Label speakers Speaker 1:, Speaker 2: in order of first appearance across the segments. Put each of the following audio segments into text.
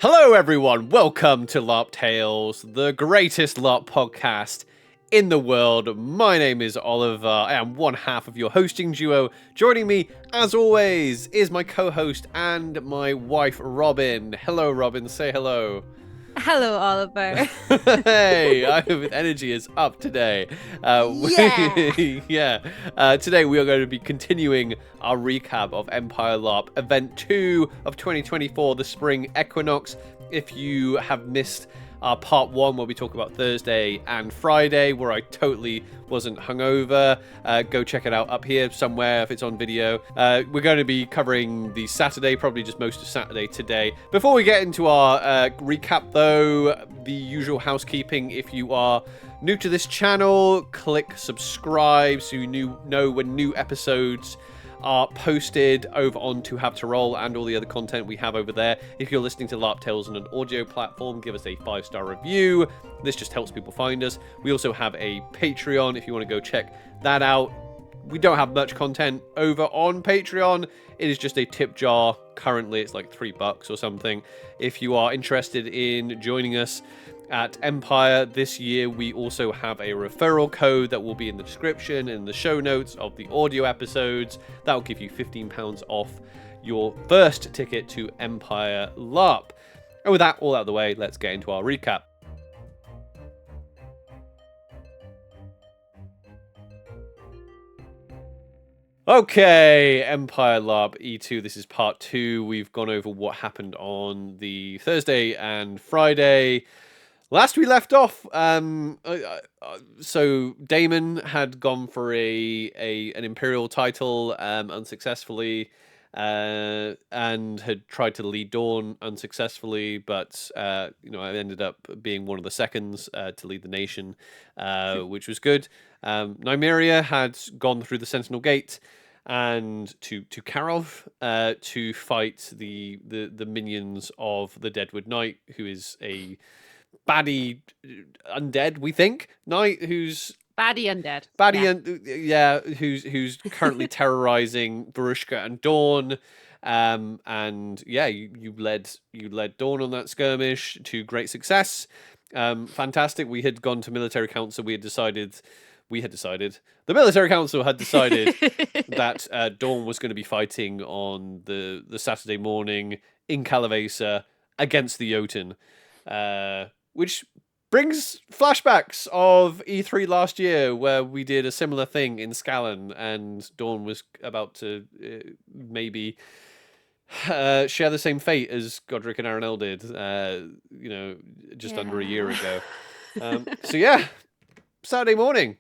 Speaker 1: Hello everyone, welcome to LARP Tales, the greatest LARP podcast in the world. My name is Oliver, I am one half of your hosting duo. Joining me, as always, is my co-host and my wife, Robyn. Hello Robyn, say hello.
Speaker 2: Hello, Oliver.
Speaker 1: Hey, energy is up today. Today we are going to be continuing our recap of Empire LARP Event 2 of 2024, the Spring Equinox. If you have missed our part 1 where we talk about Thursday and Friday, where I totally wasn't hungover, go check it out up here somewhere if it's on video. We're going to be covering the Saturday, probably just most of Saturday today. Before we get into our recap though, the usual housekeeping. If you are new to this channel, click subscribe so you know when new episodes are posted over on To Have to Roll and all the other content we have over there. If you're listening to LARP Tales on an audio platform, give us a 5-star review. This just helps people find us. We also have a Patreon if you want to go check that out. We don't have much content over on Patreon. It is just a tip jar. Currently, it's like $3 or something. If you are interested in joining us at Empire this year, we also have a referral code that will be in the description and in the show notes of the audio episodes. That will give you £15 off your first ticket to Empire LARP. And with that all out of the way, let's get into our recap. Okay, Empire LARP E2, this is part 2. We've gone over what happened on the Thursday and Friday. Last we left off, so Daemon had gone for an Imperial title unsuccessfully, and had tried to lead Dawn unsuccessfully, but I ended up being one of the seconds to lead the nation, which was good. Nymeria had gone through the Sentinel Gate and to Karov to fight the minions of the Deadwood Knight, who is a baddie undead, we think, knight who's
Speaker 2: baddie undead,
Speaker 1: who's currently terrorizing Varushka and Dawn, you led Dawn on that skirmish to great success. Fantastic. We had gone to military council. The military council had decided that Dawn was going to be fighting on the Saturday morning in Calavesa against the Jotun, which brings flashbacks of E3 last year, where we did a similar thing in Scallon, and Dawn was about to maybe share the same fate as Godric and Aranel did, just under a year ago. Saturday morning.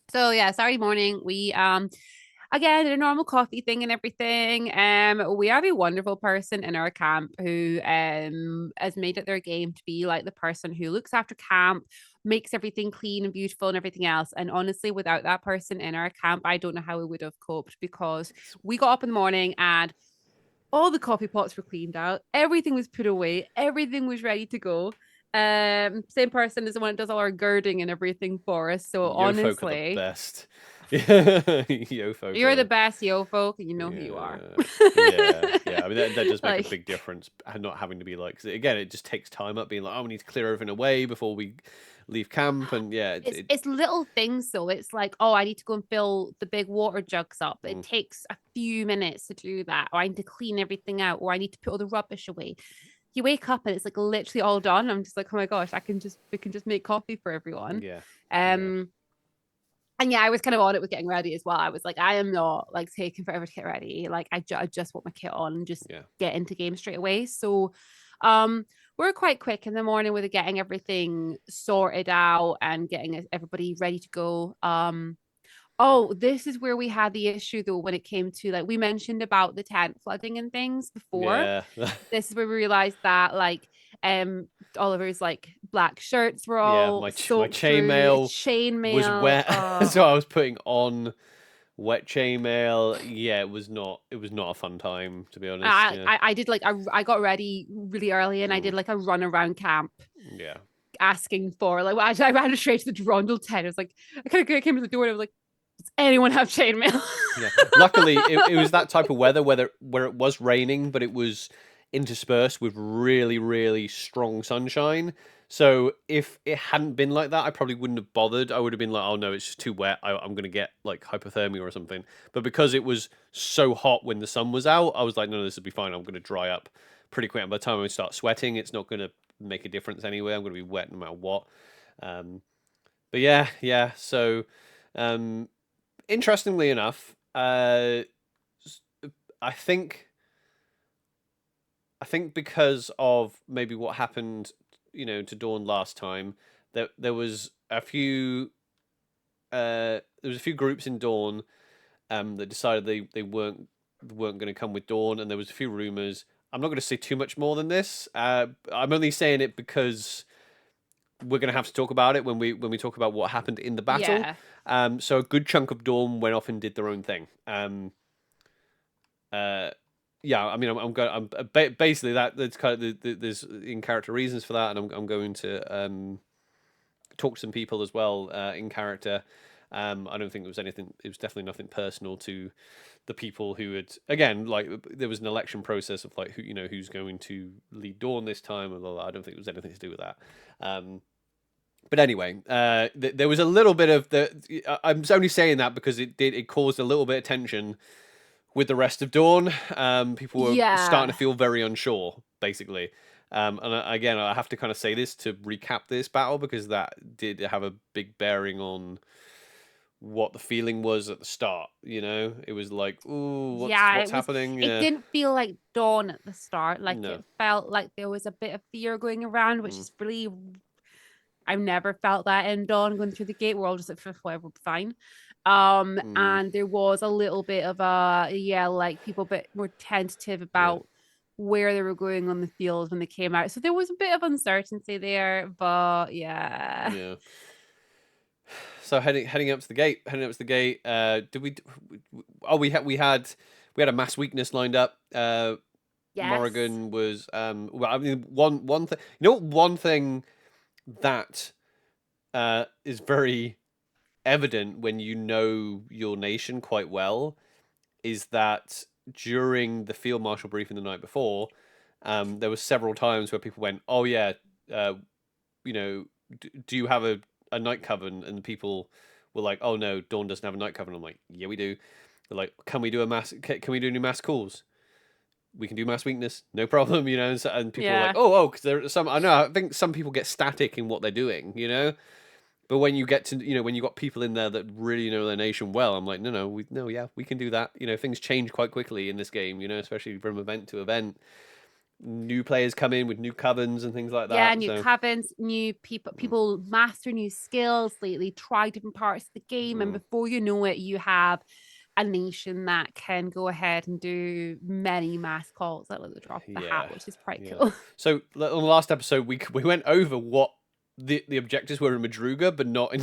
Speaker 2: Saturday morning, we again did a normal coffee thing and everything. We have a wonderful person in our camp who has made it their game to be like the person who looks after camp, makes everything clean and beautiful and everything else. And honestly, without that person in our camp, I don't know how we would have coped, because we got up in the morning and all the coffee pots were cleaned out, everything was put away, everything was ready to go. Same person as the one that does all our girding and everything for us. So honestly,
Speaker 1: the best. Yo folk,
Speaker 2: you're the best, yo folk, and you know who you are.
Speaker 1: I mean that does make a big difference, not having to be like, 'cause again, it just takes time up being like, oh, we need to clear everything away before we leave camp. And it's
Speaker 2: little things though. It's like, oh, I need to go and fill the big water jugs up. It takes a few minutes to do that, or I need to clean everything out, or I need to put all the rubbish away. You wake up and it's like literally all done. I'm just like, oh my gosh, we can just make coffee for everyone. And I was kind of on it with getting ready as well. I was like, I am not like taking forever to get ready. Like I just want my kit on and just get into game straight away. So we're quite quick in the morning with getting everything sorted out and getting everybody ready to go. Oh, this is where we had the issue though, when it came to, like, we mentioned about the tent flooding and things before.
Speaker 1: Yeah.
Speaker 2: This is where we realized that, like, Oliver's like black shirts were all
Speaker 1: my chainmail was wet. So I was putting on wet chainmail. Yeah, it was not a fun time, to be honest.
Speaker 2: I did like I got ready really early and I did like a run around camp.
Speaker 1: Yeah.
Speaker 2: Asking for, like, I ran straight to the Durandal tent. I was like, I kind of came to the door and I was like, does anyone have chainmail?
Speaker 1: Yeah. Luckily, it was that type of weather where it was raining, but it was interspersed with really, really strong sunshine. So if it hadn't been like that, I probably wouldn't have bothered. I would have been like, oh no, it's just too wet. I'm going to get like hypothermia or something. But because it was so hot when the sun was out, I was like, no, this will be fine. I'm going to dry up pretty quick. And by the time I start sweating, it's not going to make a difference anyway. I'm going to be wet no matter what. But yeah. So, interestingly enough, I think because of maybe what happened, to Dawn last time, there was a few groups in Dawn that decided they weren't going to come with Dawn, and there was a few rumors. I'm not going to say too much more than this. I'm only saying it because we're going to have to talk about it when we talk about what happened in the battle.
Speaker 2: Yeah.
Speaker 1: So a good chunk of Dawn went off and did their own thing. Yeah, I mean, I'm basically that's kind of there's in character reasons for that, and I'm going to talk to some people as well in character. I don't think it was anything. It was definitely nothing personal to the people who had, again, like, there was an election process of like who's going to lead Dawn this time, and I don't think it was anything to do with that. But anyway, there was a little bit of I'm only saying that because it caused a little bit of tension with the rest of Dawn. People were starting to feel very unsure, basically. And again, I have to kind of say this to recap this battle, because that did have a big bearing on what the feeling was at the start. It was like, ooh, what's happening?
Speaker 2: It didn't feel like Dawn at the start. Like,
Speaker 1: No.
Speaker 2: it felt like there was a bit of fear going around, which is really, I've never felt that in Dawn going through the gate. We're all just like, whatever, we'll be fine. And there was a little bit of like people a bit more tentative about where they were going on the field when they came out. So there was a bit of uncertainty there, but yeah.
Speaker 1: Yeah. So heading up to the gate. Did we? Oh, we had a mass weakness lined up.
Speaker 2: Yes.
Speaker 1: Morrigan was well, I mean, one thing. One thing that is very evident when you know your nation quite well is that during the field marshal briefing the night before, there were several times where people went, "Oh yeah, do you have a night coven?" And the people were like, "Oh no, Dawn doesn't have a night coven." I'm like, "Yeah, we do." They're like, "Can we do any mass calls?" We can do mass weakness, no problem, and people are like, oh, because there are some. I think some people get static in what they're doing, But when you get to, when you got people in there that really know their nation well, I'm like, we can do that. Things change quite quickly in this game, especially from event to event. New players come in with new covens and things like that.
Speaker 2: Yeah, new covens, new people master new skills, they try different parts of the game, and before you know it, you have a nation that can go ahead and do many mass calls at the drop of the hat, which is quite cool.
Speaker 1: So on the last episode, we went over what the objectives were in Madruga, but not in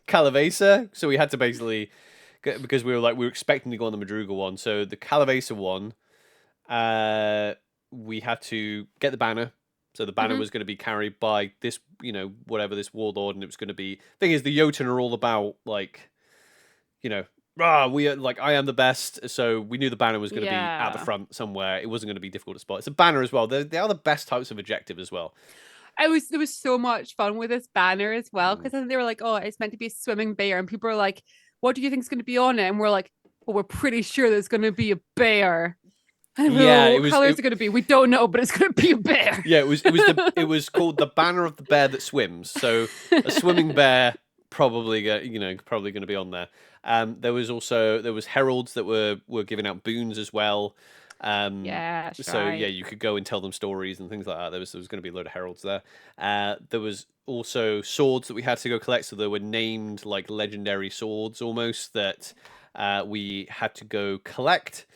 Speaker 1: Calavesa. So we had to basically, because we were expecting to go on the Madruga one. So the Calavesa one, we had to get the banner. So the banner was going to be carried by this, whatever this warlord, and it was going to be. Thing is, the Jotun are all about we are I am the best. So we knew the banner was going to be at the front somewhere. It wasn't going to be difficult to spot. It's a banner as well. They are the best types of objective as well.
Speaker 2: There was so much fun with this banner as well, because they were like, oh, it's meant to be a swimming bear, and people are like, what do you think is going to be on it? And we're like, well, we're pretty sure there's going to be a bear. What color is it going to be? We don't know, but it's going to be a bear.
Speaker 1: Yeah, it was called the banner of the bear that swims. So a swimming bear probably going to be on there. There was heralds that were giving out boons as well. So you could go and tell them stories and things like that. There was going to be a load of heralds there. There was also swords that we had to go collect. So there were named like legendary swords almost that we had to go collect.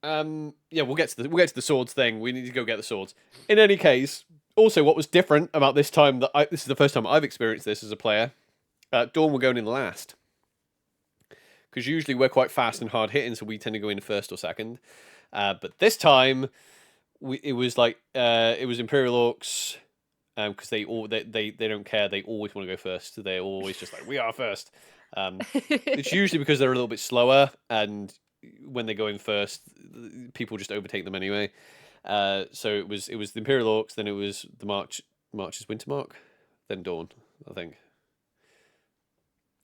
Speaker 1: We'll get to the swords thing. We need to go get the swords. In any case, also what was different about this time this is the first time I've experienced this as a player. Dawn were going in last. Because usually we're quite fast and hard hitting, so we tend to go in first or second. But this time, it was Imperial Orcs, because they don't care. They always want to go first. They're always just like, we are first. It's usually because they're a little bit slower, and when they go in first, people just overtake them anyway. So it was the Imperial Orcs, then it was the March's Wintermark, then Dawn, I think.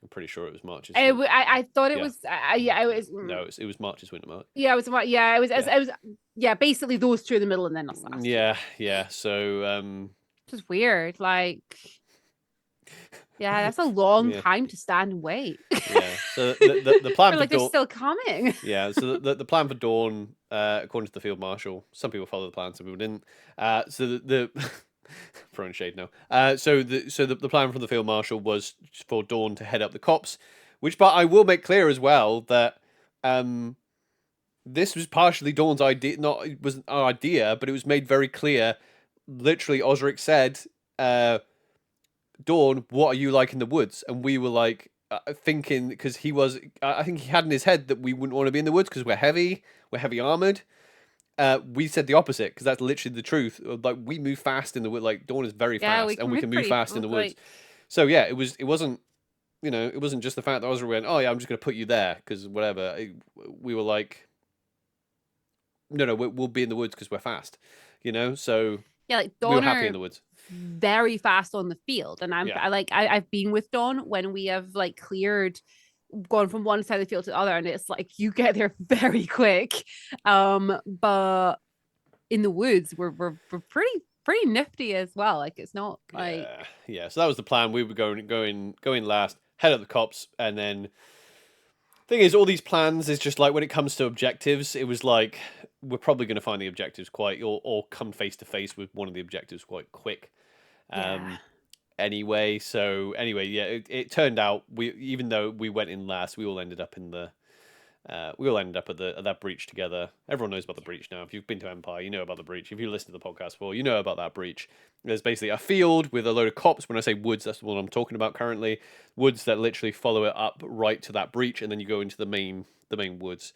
Speaker 1: I'm pretty sure it was March's.
Speaker 2: I thought it
Speaker 1: Yeah.
Speaker 2: was. Yeah, it was.
Speaker 1: No, it was March's Wintermark.
Speaker 2: Yeah, it was. Yeah, it was. It was. Yeah, basically those two in the middle, and then us last.
Speaker 1: Yeah. So
Speaker 2: just weird. Like, yeah, that's a long time to stand and wait.
Speaker 1: Yeah. So the plan for
Speaker 2: like
Speaker 1: Dawn,
Speaker 2: they're still coming.
Speaker 1: Yeah. So the plan for Dawn, according to the Field Marshal, some people followed the plan, some people didn't. So the throwing shade now. So the plan from the Field Marshal was for Dawn to head up the copse, but I will make clear as well that this was partially Dawn's idea. It wasn't our idea, but it was made very clear. Literally, Osric said, "Dawn, what are you like in the woods?" And we were like thinking, because I think he had in his head that we wouldn't want to be in the woods because we're heavy armored. We said the opposite, because that's literally the truth. Like, we move fast in the woods. Like, Dawn is very fast, and we can move fast in the woods. So yeah, it wasn't, it wasn't just the fact that Osric went, "Oh yeah, I'm just going to put you there because whatever." We were like, no, we'll be in the woods because we're fast, So
Speaker 2: yeah, like Dawn,
Speaker 1: we were happy in the woods.
Speaker 2: Very fast on the field, and I've been with Dawn when we have like cleared, gone from one side of the field to the other, and it's like you get there very quick. But in the woods, we're pretty nifty as well. Like, it's not like
Speaker 1: So that was the plan. We were going last, head up the copse, and then thing is, all these plans is just like when it comes to objectives, it was like we're probably going to find the objectives or come face to face with one of the objectives quite quick. Anyway, it turned out even though we went in last, we all ended up at that breach together. Everyone knows about the breach now. If you've been to Empire, you know about the breach. If you listen to the podcast before, you know about that breach. There's basically a field with a load of copse. When I say woods, that's what I'm talking about currently. Woods that literally follow it up right to that breach, and then you go into the main woods.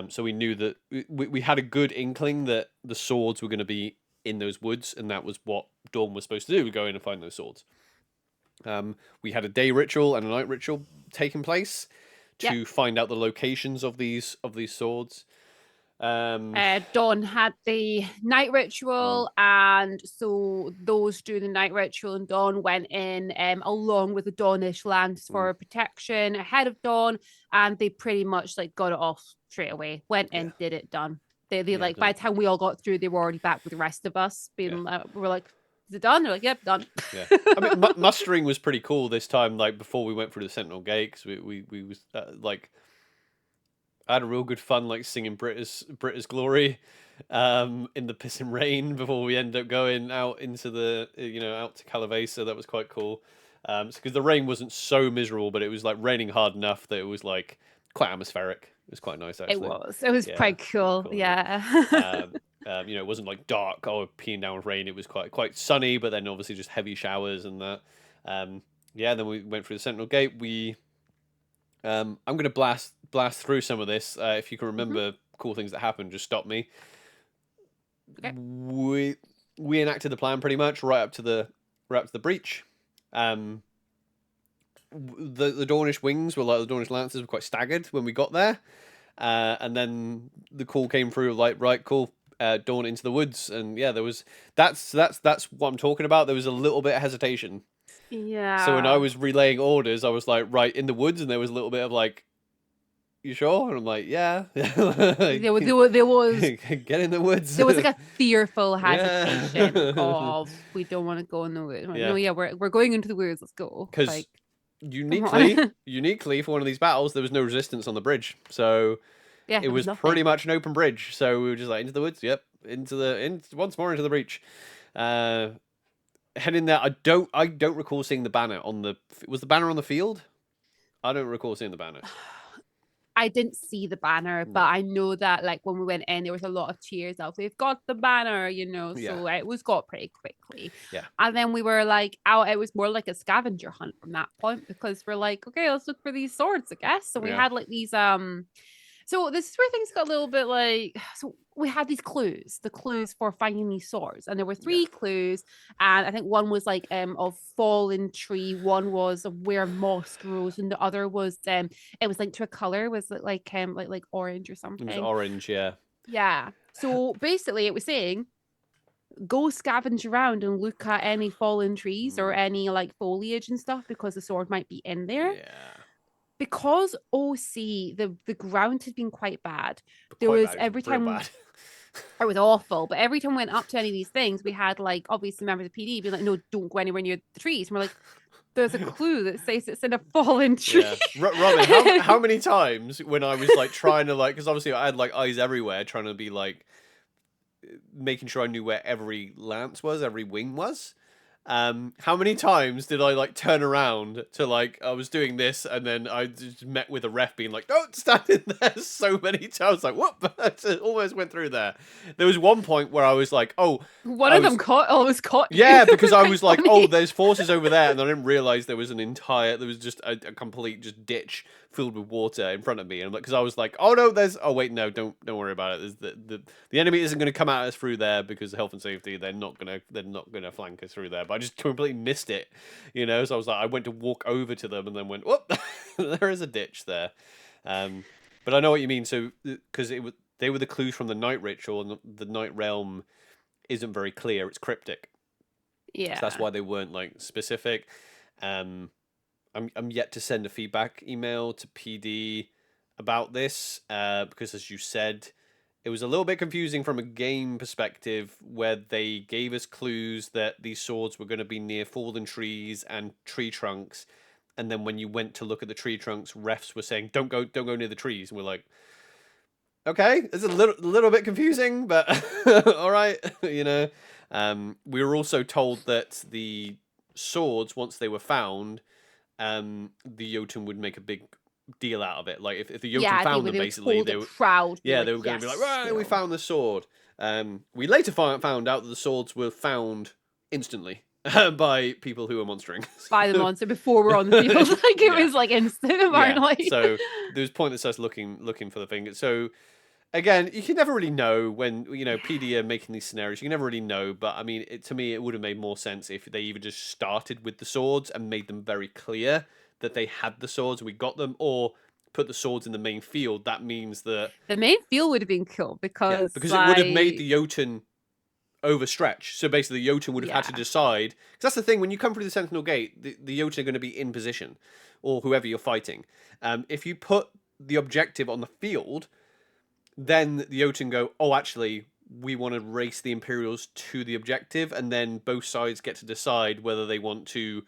Speaker 1: So we knew that we had a good inkling that the swords were going to be in those woods, and that was what Dawn was supposed to do: go in and find those swords. We had a day ritual and a night ritual taking place to find out the locations of these swords.
Speaker 2: Dawn had the night ritual, and so those doing the night ritual and Dawn went in along with the Dawnish lands for protection ahead of Dawn, and they pretty much like got it off straight away. Went in, did it, done. They like, by the time we all got through, they were already back with the rest of us. We were like, "Is it done?" They're like, "Yep, done."
Speaker 1: Yeah, I mean, mustering was pretty cool this time. Like, before we went through the Sentinel Gate, because we was like, I had a real good fun like singing British Glory in the pissing rain before we ended up going out into the out to Calavesa. That was quite cool, because the rain wasn't so miserable, but it was like raining hard enough that it was like quite atmospheric. It was quite nice, actually.
Speaker 2: It was quite cool. Yeah.
Speaker 1: It wasn't like dark peeing down with rain. It was quite sunny, but then obviously just heavy showers and that. Then we went through the Sentinel Gate. I'm going to blast through some of this. If you can remember cool things that happened, just stop me.
Speaker 2: Okay.
Speaker 1: We enacted the plan pretty much right up to the breach. The Dawnish wings were like the Dawnish lancers were quite staggered when we got there, and then the call came through like, right, cool, Dawn into the woods, and there was that's what I'm talking about. There was a little bit of hesitation.
Speaker 2: Yeah.
Speaker 1: So when I was relaying orders, I was like, right, in the woods, and there was a little bit of like, "You sure?" And I'm like, "Yeah."
Speaker 2: there was
Speaker 1: get in the woods.
Speaker 2: There was like a fearful hesitation of, we don't want to go in the woods. No, we're going into the woods. Let's go.
Speaker 1: Because
Speaker 2: like,
Speaker 1: uniquely for one of these battles, there was no resistance on the bridge, so it was pretty much an open bridge. So we were just like, into the woods. Yep, once more into the breach. Heading there, I don't recall seeing the banner was the banner on the field? I don't recall seeing the banner.
Speaker 2: I didn't see the banner, but I know that like when we went in, there was a lot of cheers of, "We've got the banner," so it was got pretty quickly.
Speaker 1: Yeah.
Speaker 2: And then we were like out, it was more like a scavenger hunt from that point, because we're like, okay, let's look for these swords, I guess. So we had like these, so this is where things got a little bit like, so we had these clues, the clues for finding these swords, and there were three clues, and I think one was like of fallen tree, one was of where moss grows, and the other was it was linked to a color, was it like orange or
Speaker 1: It was
Speaker 2: something?
Speaker 1: orange, yeah.
Speaker 2: Yeah. So basically, it was saying go scavenge around and look at any fallen trees or any like foliage and stuff because the sword might be in there.
Speaker 1: Yeah.
Speaker 2: Because OC, the ground had been quite bad.
Speaker 1: But
Speaker 2: There
Speaker 1: quite
Speaker 2: was
Speaker 1: bad. It
Speaker 2: every
Speaker 1: was real
Speaker 2: time
Speaker 1: bad.
Speaker 2: it was awful, but every time we went up to any of these things, we had like obviously members of PD being like, "No, don't go anywhere near the trees." And we're like, "There's a clue that says it's in a fallen tree."
Speaker 1: Yeah. Robyn, how many times when I was like trying to like, because obviously I had like eyes everywhere, trying to be like making sure I knew where every lance was, every wing was. How many times did I like turn around to like I was doing this and then I just met with a ref being like, "Don't stand in there!" So many times, like, what? Almost went through there. There was one point where I was like, "Oh,
Speaker 2: One
Speaker 1: I
Speaker 2: of
Speaker 1: was
Speaker 2: them almost caught you.
Speaker 1: yeah," because
Speaker 2: It
Speaker 1: I
Speaker 2: quite
Speaker 1: was like,
Speaker 2: funny.
Speaker 1: "Oh, there's forces over there," and I didn't realize there was just a complete just ditch filled with water in front of me, and because I was like, "Oh no, oh wait, no, don't worry about it. There's the enemy isn't going to come at us through there because of health and safety. They're not gonna flank us through there." But I just completely missed it, you know. So I was like, I went to walk over to them and then went, "Whoop, there is a ditch there." Um, but I know what you mean. So because they were the clues from the night ritual, and the night realm isn't very clear. It's cryptic. So that's
Speaker 2: Yeah.
Speaker 1: why they weren't like specific. Um, I'm yet to send a feedback email to PD about this because, as you said, it was a little bit confusing from a game perspective where they gave us clues that these swords were going to be near fallen trees and tree trunks, and then when you went to look at the tree trunks, refs were saying, don't go near the trees," and we're like, okay, it's a little bit confusing, but all right, you know. We were also told that the swords, once they were found, the Jotun would make a big deal out of it. Like if the Jotun
Speaker 2: Yeah,
Speaker 1: found them,
Speaker 2: they would
Speaker 1: basically,
Speaker 2: hold it proud, be
Speaker 1: yeah,
Speaker 2: like,
Speaker 1: they were going to be like,
Speaker 2: "Yes,
Speaker 1: right, we
Speaker 2: kill."
Speaker 1: found the sword. We later found out that the swords were found instantly by people who were monstering.
Speaker 2: By the monster before we're on the field. Like it
Speaker 1: Yeah.
Speaker 2: was like instant
Speaker 1: Yeah.
Speaker 2: apparently.
Speaker 1: So there was pointless us looking for the thing. So again, you can never really know when PD are making these scenarios. You can never really know, but I mean, to me, it would have made more sense if they either just started with the swords and made them very clear that they had the swords, we got them, or put the swords in the main field. That means that
Speaker 2: The main field would have been cool because
Speaker 1: because it would have made
Speaker 2: like
Speaker 1: the Jotun overstretch. So basically, the Jotun would have had to
Speaker 2: yeah.
Speaker 1: decide. Because that's the thing, when you come through the Sentinel Gate, the Jotun are going to be in position, or whoever you're fighting. If you put the objective on the field, then the Jotun go, oh, actually, we want to race the Imperials to the objective, and then both sides get to decide whether they want to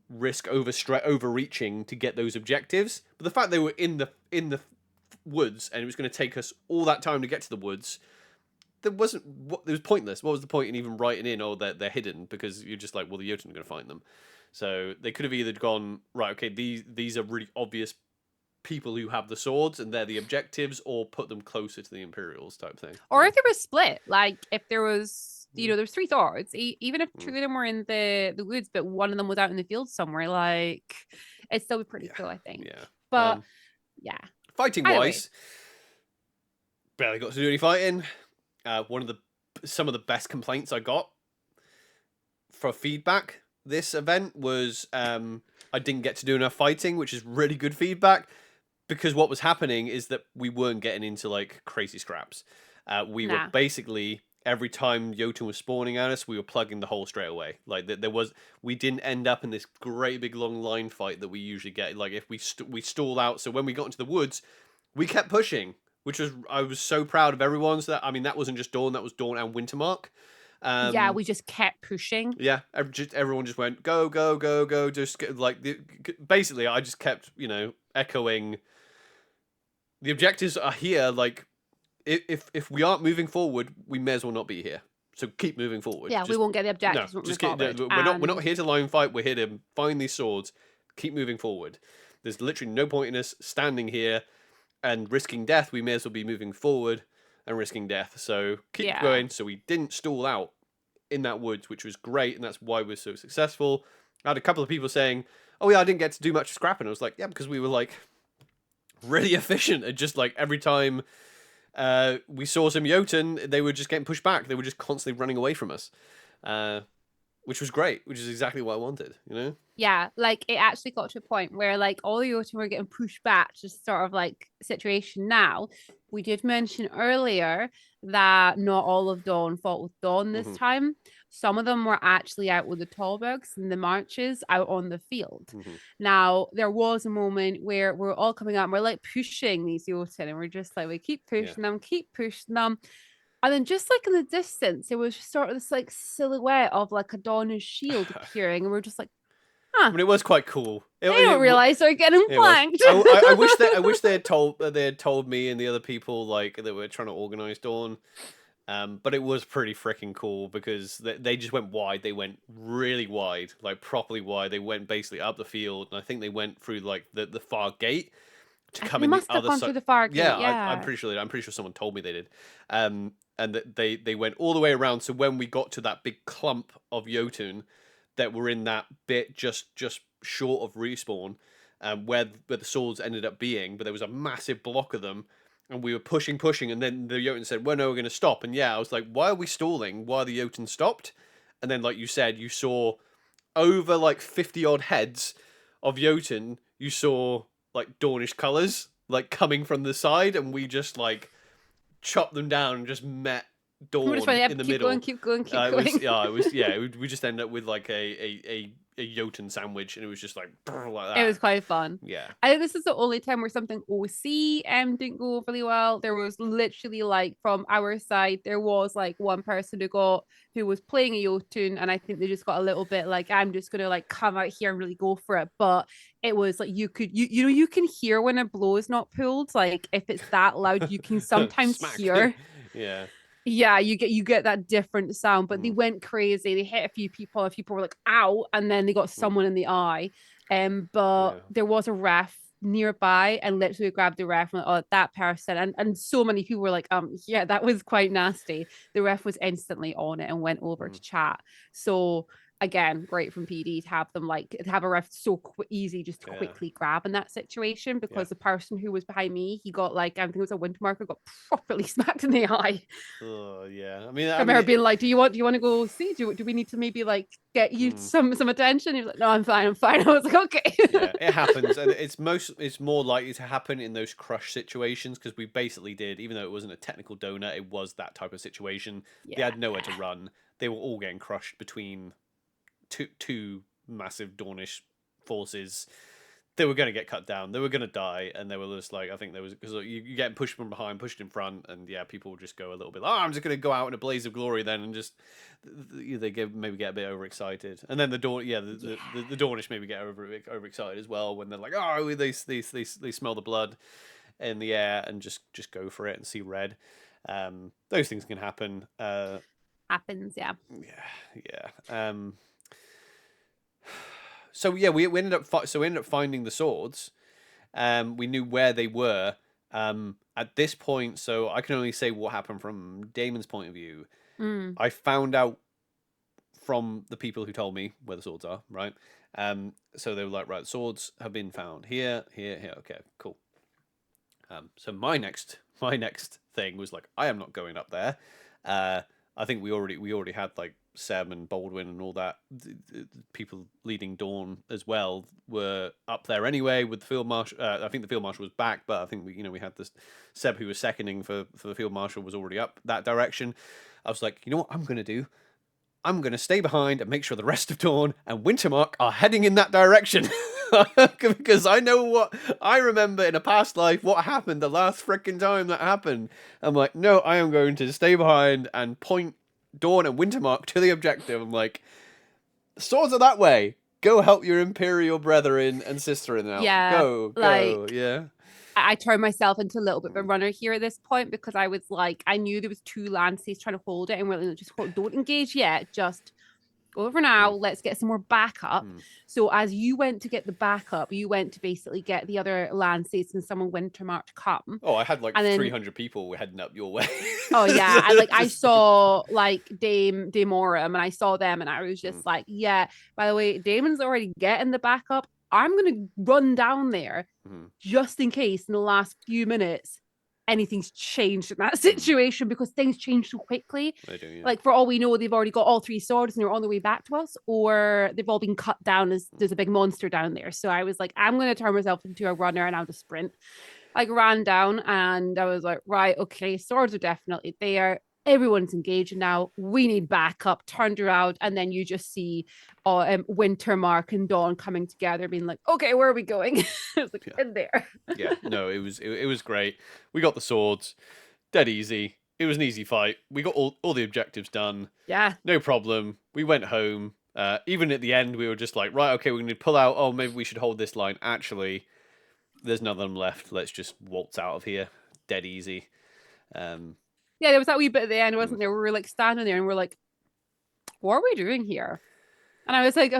Speaker 1: risk overreaching to get those objectives. But the fact they were in the woods and it was going to take us all that time to get to the woods, it was pointless. What was the point in even writing in, oh, they're hidden, because you're just like, well, the Jotun are going to find them. So they could have either gone, right, okay, these are really obvious people who have the swords and they're the objectives, or put them closer to the Imperials type thing.
Speaker 2: Or if there was split, like if there was there's three swords, even if two of them were in the woods, but one of them was out in the field somewhere, like it'd still be pretty cool, I think.
Speaker 1: Yeah.
Speaker 2: But yeah.
Speaker 1: Fighting
Speaker 2: Either
Speaker 1: wise, barely got to do any fighting. Some of the best complaints I got for feedback this event was I didn't get to do enough fighting, which is really good feedback, because what was happening is that we weren't getting into like crazy scraps. We were basically, every time Jotun was spawning at us, we were plugging the hole straight away. Like we didn't end up in this great big long line fight that we usually get. Like if we stalled out, so when we got into the woods, we kept pushing, which I was so proud of everyone. So that wasn't just Dawn, that was Dawn and Wintermark.
Speaker 2: Yeah, we just kept pushing.
Speaker 1: Yeah, everyone just went go go go go. Just like basically, I just kept echoing. The objectives are here. Like if we aren't moving forward, we may as well not be here. So keep moving forward.
Speaker 2: Yeah, we won't get the objectives.
Speaker 1: No, we're not here to line fight. We're here to find these swords. Keep moving forward. There's literally no point in us standing here and risking death. We may as well be moving forward and risking death. So keep going. So we didn't stall out in that woods, which was great, and that's why we're so successful. I had a couple of people saying, oh yeah, I didn't get to do much scrapping. I was like, yeah, because we were like really efficient at just like every time we saw some Jotun. They were just getting pushed back. They were just constantly running away from us, which was great. Which is exactly what I wanted. You know.
Speaker 2: Yeah, like it actually got to a point where like all the Jotun were getting pushed back, just sort of like situation. Now, we did mention earlier that not all of Dawn fought with Dawn this time. Some of them were actually out with the Tallbugs and the marches out on the field. Now, there was a moment where we're all coming out and we're like pushing these Jotun, and we're just like, we keep pushing them, keep pushing them. And then just like in the distance, there was just sort of this like silhouette of like a Donna's shield appearing, and we're just like,
Speaker 1: I mean, it was quite cool.
Speaker 2: I don't realize they're getting flanked.
Speaker 1: I wish they had told me and the other people like that were trying to organize Dawn. But it was pretty freaking cool because they just went wide. They went really wide, like properly wide. They went basically up the field, and I think they went through like the far gate to come in the other side.
Speaker 2: Through the far gate.
Speaker 1: Yeah,
Speaker 2: yeah.
Speaker 1: I'm pretty sure someone told me they did. And that they went all the way around. So when we got to that big clump of Jotun that were in that bit just short of respawn, where the swords ended up being, but there was a massive block of them. And we were pushing, and then the Jotun said, well, no, we're going to stop. And yeah, I was like, why are we stalling? Why are the Jotun stopped? And then, like you said, you saw over like 50-odd heads of Jotun, you saw like Dornish colours like coming from the side, and we just like chopped them down and just met Dawn in the middle.
Speaker 2: Keep going.
Speaker 1: We just ended up with like a Jotun sandwich, and it was just like that.
Speaker 2: It was quite fun.
Speaker 1: Yeah,
Speaker 2: I think this is the only time where something OC didn't go overly well. There was literally like from our side, there was like one person who was playing a Jotun, and I think they just got a little bit like, I'm just gonna like come out here and really go for it. But it was like you can hear when a blow is not pulled. Like if it's that loud, you can sometimes hear.
Speaker 1: Yeah.
Speaker 2: Yeah, you get that different sound, but they went crazy. They hit a few people were like, ow, and then they got someone in the eye. But there was a ref nearby, and literally grabbed the ref and like, oh, that person, and so many people were like, yeah, that was quite nasty. The ref was instantly on it and went over to chat. So again, great from PD to have them like to have a ref so easy just to quickly grab in that situation, because the person who was behind me, he got like, I think it was a wind marker, got properly smacked in the eye.
Speaker 1: Oh yeah, I mean,
Speaker 2: I remember being like, do you want to go see? Do we need to maybe like get you some attention? He was like, no, I'm fine. I was like, okay.
Speaker 1: Yeah, it happens, and it's more likely to happen in those crush situations, because we basically did, even though it wasn't a technical donut, it was that type of situation. They had nowhere to run. They were all getting crushed between two massive Dornish forces. They were going to get cut down. They were going to die, and they were just like, I think there was, because you get pushed from behind, pushed in front, and yeah, people would just go a little bit. I'm just going to go out in a blaze of glory then, and just maybe get a bit overexcited, and then the Dornish maybe get overexcited as well when they're like, oh, they smell the blood in the air and just go for it and see red. Those things can happen.
Speaker 2: Happens, yeah.
Speaker 1: So yeah, we ended up finding the swords. We knew where they were at this point. So I can only say what happened from Daemon's point of view. I found out from the people who told me where the swords are. Right. So they were like, right, swords have been found here. Okay, cool. So my next thing was like, I am not going up there. I think we already had like Seb and Baldwin and all that. The people leading Dawn as well were up there anyway with the field marshal. I think the field marshal was back, but I think we had this Seb who was seconding for the field marshal was already up that direction. I was like, you know what I'm gonna do? I'm gonna stay behind and make sure the rest of Dawn and Wintermark are heading in that direction. Because I know what I remember in a past life what happened the last freaking time that happened. I'm like, no, I am going to stay behind and point Dawn and Wintermark to the objective. I'm like, swords are that way. Go help your Imperial brethren and sisterin out.
Speaker 2: Yeah,
Speaker 1: go. Yeah.
Speaker 2: I turned myself into a little bit of a runner here at this point, because I was like, I knew there was two lances trying to hold it, and we're like, just don't engage yet. Just go over now. Let's get some more backup. So as you went to get the backup, you went to basically get the other lances and someone Wintermark to come.
Speaker 1: Oh, I had like 300 people heading up your way.
Speaker 2: Oh yeah, I saw like Daemorum, and I saw them, and I was just like, yeah. By the way, Daemon's already getting the backup. I'm gonna run down there just in case in the last few minutes anything's changed in that situation because things change so quickly.
Speaker 1: They do, yeah.
Speaker 2: Like, for all we know, they've already got all 3 swords and they're on the way back to us, or they've all been cut down as there's a big monster down there. So I was like, I'm going to turn myself into a runner and I'll just sprint. Like, ran down and I was like, right, okay, swords are definitely there. Everyone's engaged now. We need backup. Turned around, and then you just see Wintermark and Dawn coming together, being like, "Okay, where are we going?" I was like, in there.
Speaker 1: Yeah, no, it was great. We got the swords, dead easy. It was an easy fight. We got all the objectives done.
Speaker 2: Yeah,
Speaker 1: no problem. We went home. Even at the end, we were just like, right, okay, we're going to pull out. Oh, maybe we should hold this line. Actually, there's none of them left. Let's just waltz out of here. Dead easy.
Speaker 2: yeah, there was that wee bit at the end, wasn't there? We were like standing there and we're like, what are we doing here? And I was like,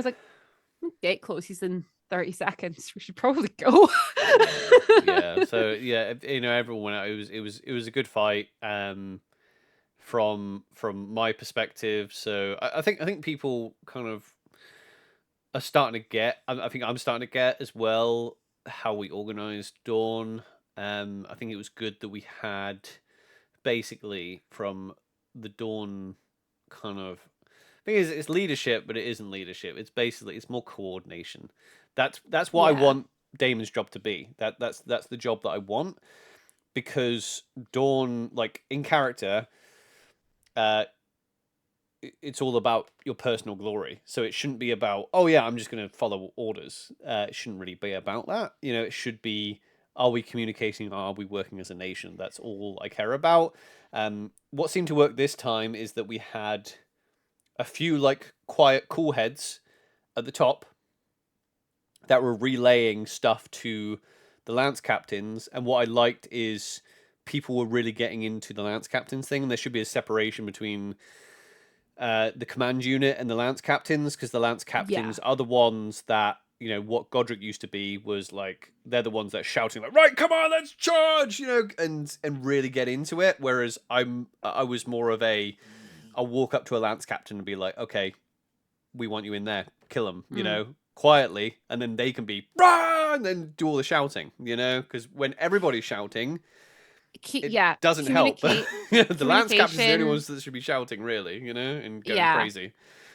Speaker 2: gate closes in 30 seconds. We should probably go.
Speaker 1: yeah. So yeah, everyone went out. It was a good fight. From my perspective. So I think people kind of are starting to get. I think I'm starting to get as well how we organized Dawn. I think it was good that we had basically from the Dawn kind of thing is it's leadership, but it isn't leadership. It's more coordination. That's what I want Daemon's job to be. That's the job that I want, because Dawn, like in character, it's all about your personal glory. So it shouldn't be about, oh yeah, I'm just going to follow orders. It shouldn't really be about that. It should be, are we communicating? Are we working as a nation? That's all I care about. What seemed to work this time is that we had a few like quiet, cool heads at the top that were relaying stuff to the lance captains. And what I liked is people were really getting into the lance captains thing. And there should be a separation between the command unit and the lance captains, because the lance captains are the ones that, what Godric used to be was like, they're the ones that are shouting like, right, come on, let's charge, and really get into it. Whereas I was more of I'll walk up to a lance captain and be like, okay, we want you in there, kill them, quietly, and then they can be rah, and then do all the shouting, because when everybody's shouting, it doesn't help. The lance captains are the only ones that should be shouting, really, and going crazy.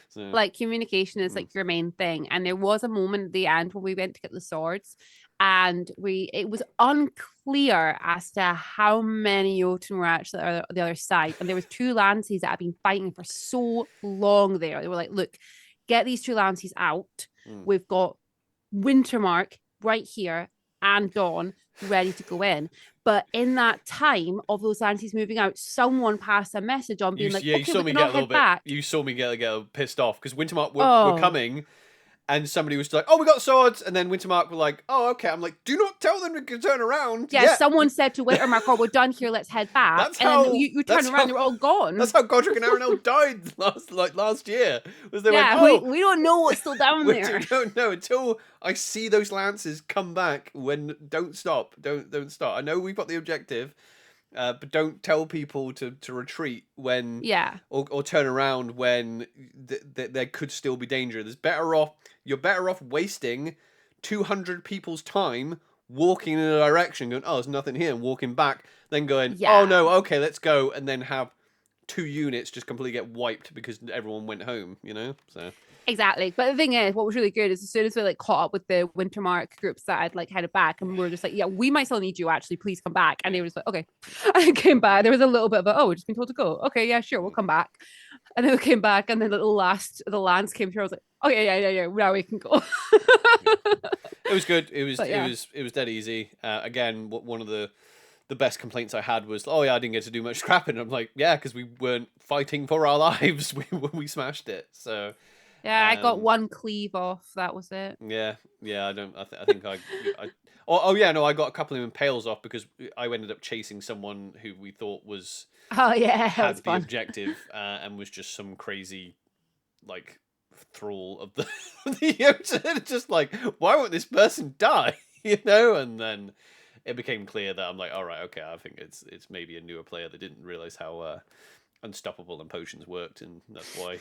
Speaker 1: So.
Speaker 2: Like, communication is like your main thing. And there was a moment at the end when we went to get the swords, and it was unclear as to how many Jotun were actually on the other side. And there was 2 lances that had been fighting for so long there. They were like, look, get these 2 lances out. We've got Wintermark right here and Dawn ready to go in. But in that time of those lances moving out, someone passed a message on being okay,
Speaker 1: you saw me get a little bit back. You saw me get pissed off because Wintermark were coming, and somebody was like, "Oh, we got swords," and then Wintermark were like, "Oh, okay." I'm like, "Do not tell them to turn around."
Speaker 2: Yeah, someone said to Wintermark, "Oh, we're done here. Let's head back."
Speaker 1: That's and then
Speaker 2: you turn around, they're all gone.
Speaker 1: That's how Godric and Aranel died last year. Was they
Speaker 2: went,
Speaker 1: "Oh,
Speaker 2: we don't know what's still down there."
Speaker 1: We don't know until I see those lances come back. When don't stop. I know we've got the objective. But don't tell people to retreat when or turn around when there could still be danger. You're better off wasting 200 people's time walking in a direction, going, oh, there's nothing here, and walking back, then going, oh no, okay, let's go, and then have 2 units just completely get wiped because everyone went home, so.
Speaker 2: Exactly. But the thing is, what was really good is as soon as we caught up with the Wintermark groups that had headed back, and we were just like, yeah, we might still need you, actually, please come back. And they were just like, okay. I came back. There was a little bit of we've just been told to go. Okay, yeah, sure, we'll come back. And then we came back, and then the lance came through. I was like, okay, yeah, now we can go.
Speaker 1: It was good. It was dead easy. Again, one of the best complaints I had was, oh yeah, I didn't get to do much scrapping. I'm like, yeah, because we weren't fighting for our lives when we smashed it. So.
Speaker 2: Yeah, I got 1 cleave off. That was it.
Speaker 1: Yeah. I don't. I think I. I got a couple of impales off because I ended up chasing someone who we thought was.
Speaker 2: Oh yeah,
Speaker 1: had the objective and was just some crazy, like, thrall of the Jotun. Just like, why won't this person die? And then it became clear that I'm like, all right, okay, I think it's maybe a newer player that didn't realize how unstoppable and potions worked, and that's why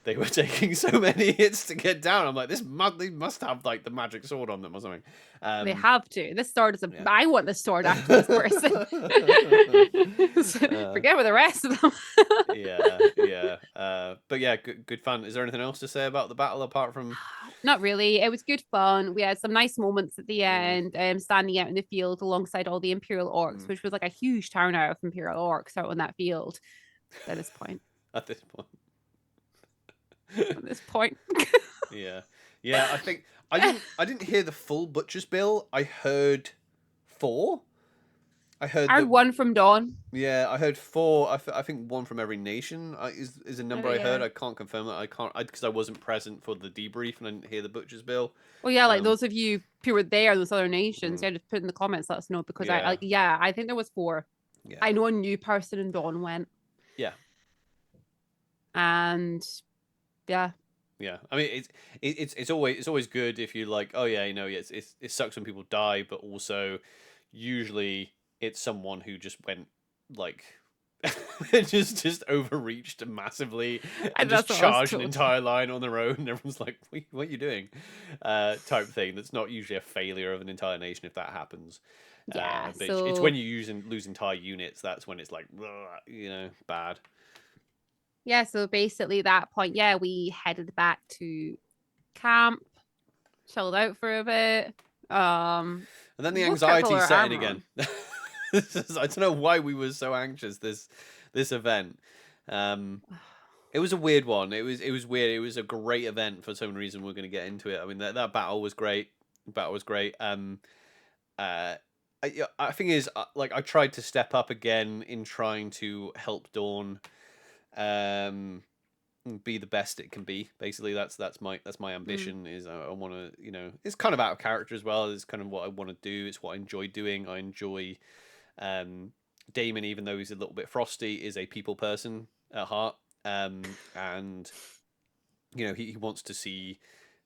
Speaker 1: they were taking so many hits to get down. I'm like, they must have like the magic sword on them or something.
Speaker 2: They have to. This sword is
Speaker 1: yeah.
Speaker 2: I want this sword after this person. Forget about the rest of them.
Speaker 1: But yeah, good fun. Is there anything else to say about the battle apart from?
Speaker 2: Not really. It was good fun. We had some nice moments at the end, standing out in the field alongside all the Imperial orcs, which was like a huge turnout of Imperial orcs out on that field at this point.
Speaker 1: At this point.
Speaker 2: At this point.
Speaker 1: Yeah. I think I didn't hear the full butcher's bill. I heard 4. I heard
Speaker 2: one from Dawn.
Speaker 1: Yeah, I heard 4. I think 1 from every nation is a number I heard. I can't confirm that. Because I wasn't present for the debrief and I didn't hear the butcher's bill.
Speaker 2: Well, yeah, like those of you who were there, those other nations, yeah, just put in the comments, let us know, because I think there was 4.
Speaker 1: Yeah.
Speaker 2: I know a new person in Dawn went.
Speaker 1: Yeah.
Speaker 2: And yeah.
Speaker 1: Yeah, I mean it's always good if you like, oh yeah, you know, it sucks when people die, but also usually it's someone who just went like just overreached massively and just charged an entire line on their own, and everyone's like, what are you doing? Type thing. That's not usually a failure of an entire nation if that happens.
Speaker 2: Yeah,
Speaker 1: but it's when you lose entire units, that's when it's like, you know, bad.
Speaker 2: Yeah, so basically that point, yeah, we headed back to camp, chilled out for a bit. And
Speaker 1: then the anxiety set in again. I don't know why we were so anxious this event. It was a weird one. It was weird. It was a great event for some reason. We're going to get into it. I mean, that battle was great. I think is like I tried to step up again in trying to help Dawn be the best it can be. Basically, that's my ambition. Is I want to, you know, it's kind of out of character as well. It's kind of what I want to do. It's what I enjoy doing. I enjoy Daemon, even though he's a little bit frosty, is a people person at heart. And you know, he wants to see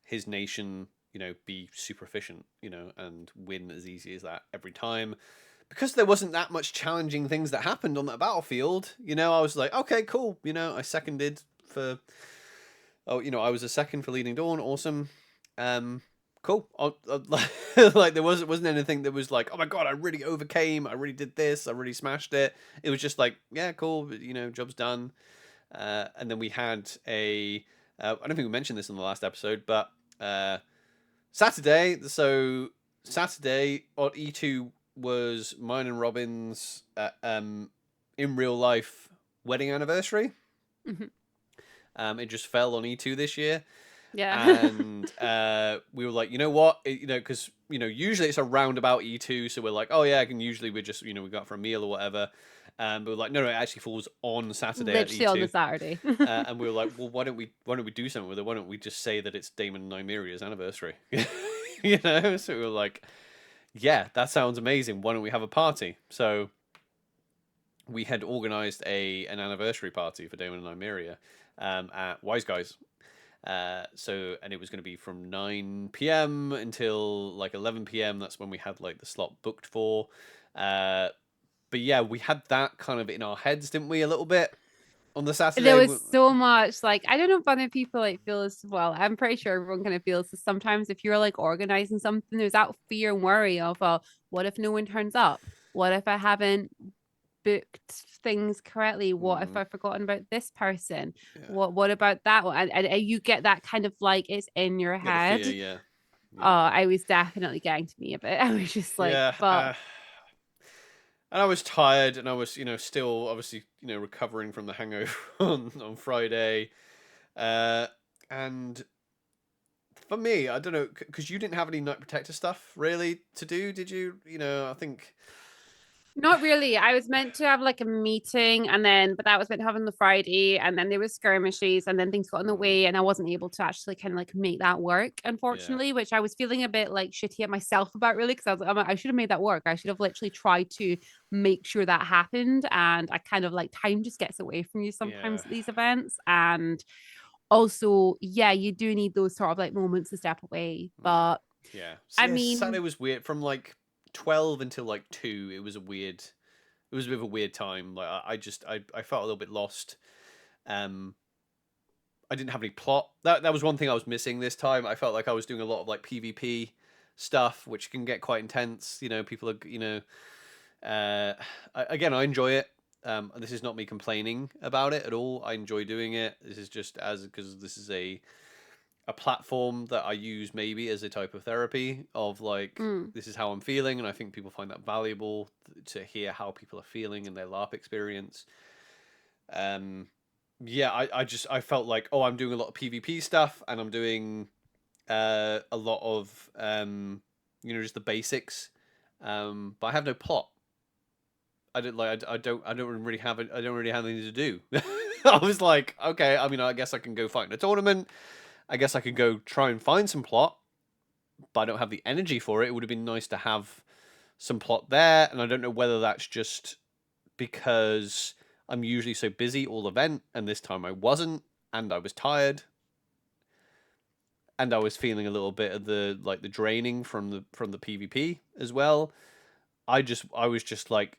Speaker 1: his nation, you know, be super efficient, you know, and win as easy as that every time. Because there wasn't that much challenging things that happened on that battlefield, you know, I was like, okay, cool. You know, I seconded for, you know, I was a second for leading Dawn. Awesome. Cool. Like there wasn't anything that was like, oh my God, I really overcame. I really did this. I really smashed it. It was just like, yeah, cool. You know, job's done. And then we had I don't think we mentioned this in the last episode, but Saturday on E2 was mine and Robyn's in real life wedding anniversary. It just fell on E2 this year.
Speaker 2: Yeah.
Speaker 1: And we were like, you know what? You know, because, you know, usually it's around about E2. So we're like, oh yeah, usually we're just, you know, we got for a meal or whatever. But we're like, no, it actually falls on Saturday.
Speaker 2: Literally on the Saturday.
Speaker 1: And we were like, well, why don't we do something with it? Why don't we just say that it's Daemon and Nymeria's anniversary? You know? So we were like, yeah, that sounds amazing. Why don't we have a party? So we had organized an anniversary party for Daemon and Nymeria at Wise Guys. And it was going to be from 9 p.m. until like 11 p.m. That's when we had like the slot booked for. But yeah, we had that kind of in our heads, didn't we? A little bit on the Saturday.
Speaker 2: There was so much, like, I don't know if other people like feel as well. I'm pretty sure everyone kind of feels this. Sometimes if you're like organizing something, there's that fear and worry of, what if no one turns up? What if I haven't booked things correctly? What if I've forgotten about this person? What about that one? And you get that kind of like, it's in your head.
Speaker 1: Fear,
Speaker 2: I was definitely getting to me a bit. I was just like,
Speaker 1: and I was tired, and I was, you know, still obviously, you know, recovering from the hangover on Friday. And for me, I don't know, because you didn't have any Night Protector stuff really to do, did you? You know, I think...
Speaker 2: Not really. I was meant to have like a meeting, but that was meant to happen on the Friday, and then there was skirmishes, and then things got in the way, and I wasn't able to actually kind of like make that work, unfortunately, which I was feeling a bit like shitty at myself about, really, because I was like, I should have made that work. I should have literally tried to make sure that happened, and I kind of like, time just gets away from you sometimes at these events, and also, you do need those sort of like moments to step away, but
Speaker 1: I mean, Saturday was weird from like 12 until like 2. It was a weird It was a bit of a weird time. Like I felt a little bit lost. I didn't have any plot. That was one thing I was missing this time. I felt like I was doing a lot of like PvP stuff, which can get quite intense. You know, people are, you know, again, I enjoy it. This is not me complaining about it at all. I enjoy doing it. This is just because this is a platform that I use maybe as a type of therapy of like, this is how I'm feeling, and I think people find that valuable to hear how people are feeling in their LARP experience. Yeah, I felt like, oh, I'm doing a lot of PvP stuff, and I'm doing a lot of you know, just the basics, but I have no plot. I don't really have anything to do. I was like, okay, I mean, I guess I can go fight in a tournament. I guess I could go try and find some plot, but I don't have the energy for it. It would have been nice to have some plot there, and I don't know whether that's just because I'm usually so busy all event, and this time I wasn't, and I was tired, and I was feeling a little bit of the draining from the PvP as well. I was just like,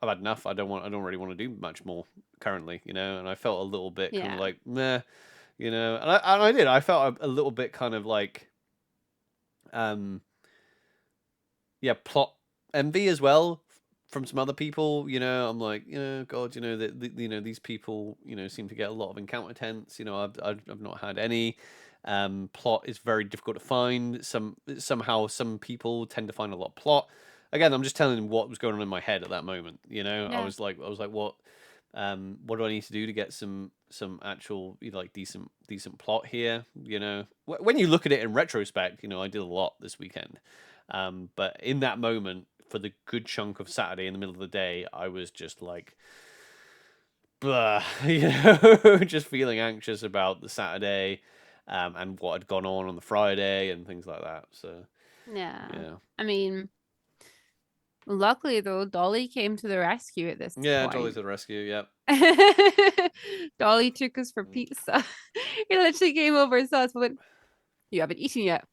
Speaker 1: I've had enough. I don't really want to do much more currently, you know. And I felt a little bit kind of like meh, you know. And I did. I felt a little bit kind of like, yeah, plot envy as well from some other people. You know, I'm like, you know, God, you know that you know, these people, you know, seem to get a lot of encounter tents. You know, I've not had any. Plot is very difficult to find. Somehow some people tend to find a lot of plot. Again, I'm just telling them what was going on in my head at that moment. You know, I was like, what do I need to do to get some actual, you know, like decent plot here? You know, when you look at it in retrospect, you know, I did a lot this weekend. But in that moment, for the good chunk of Saturday in the middle of the day, I was just like, blah, you know, just feeling anxious about the Saturday, and what had gone on the Friday and things like that. So
Speaker 2: yeah. I mean, luckily though, Dolly came to the rescue at this
Speaker 1: yeah,
Speaker 2: point.
Speaker 1: Dolly to the rescue. Yep.
Speaker 2: Dolly took us for pizza. He literally came over and saw us, went, "You haven't eaten yet."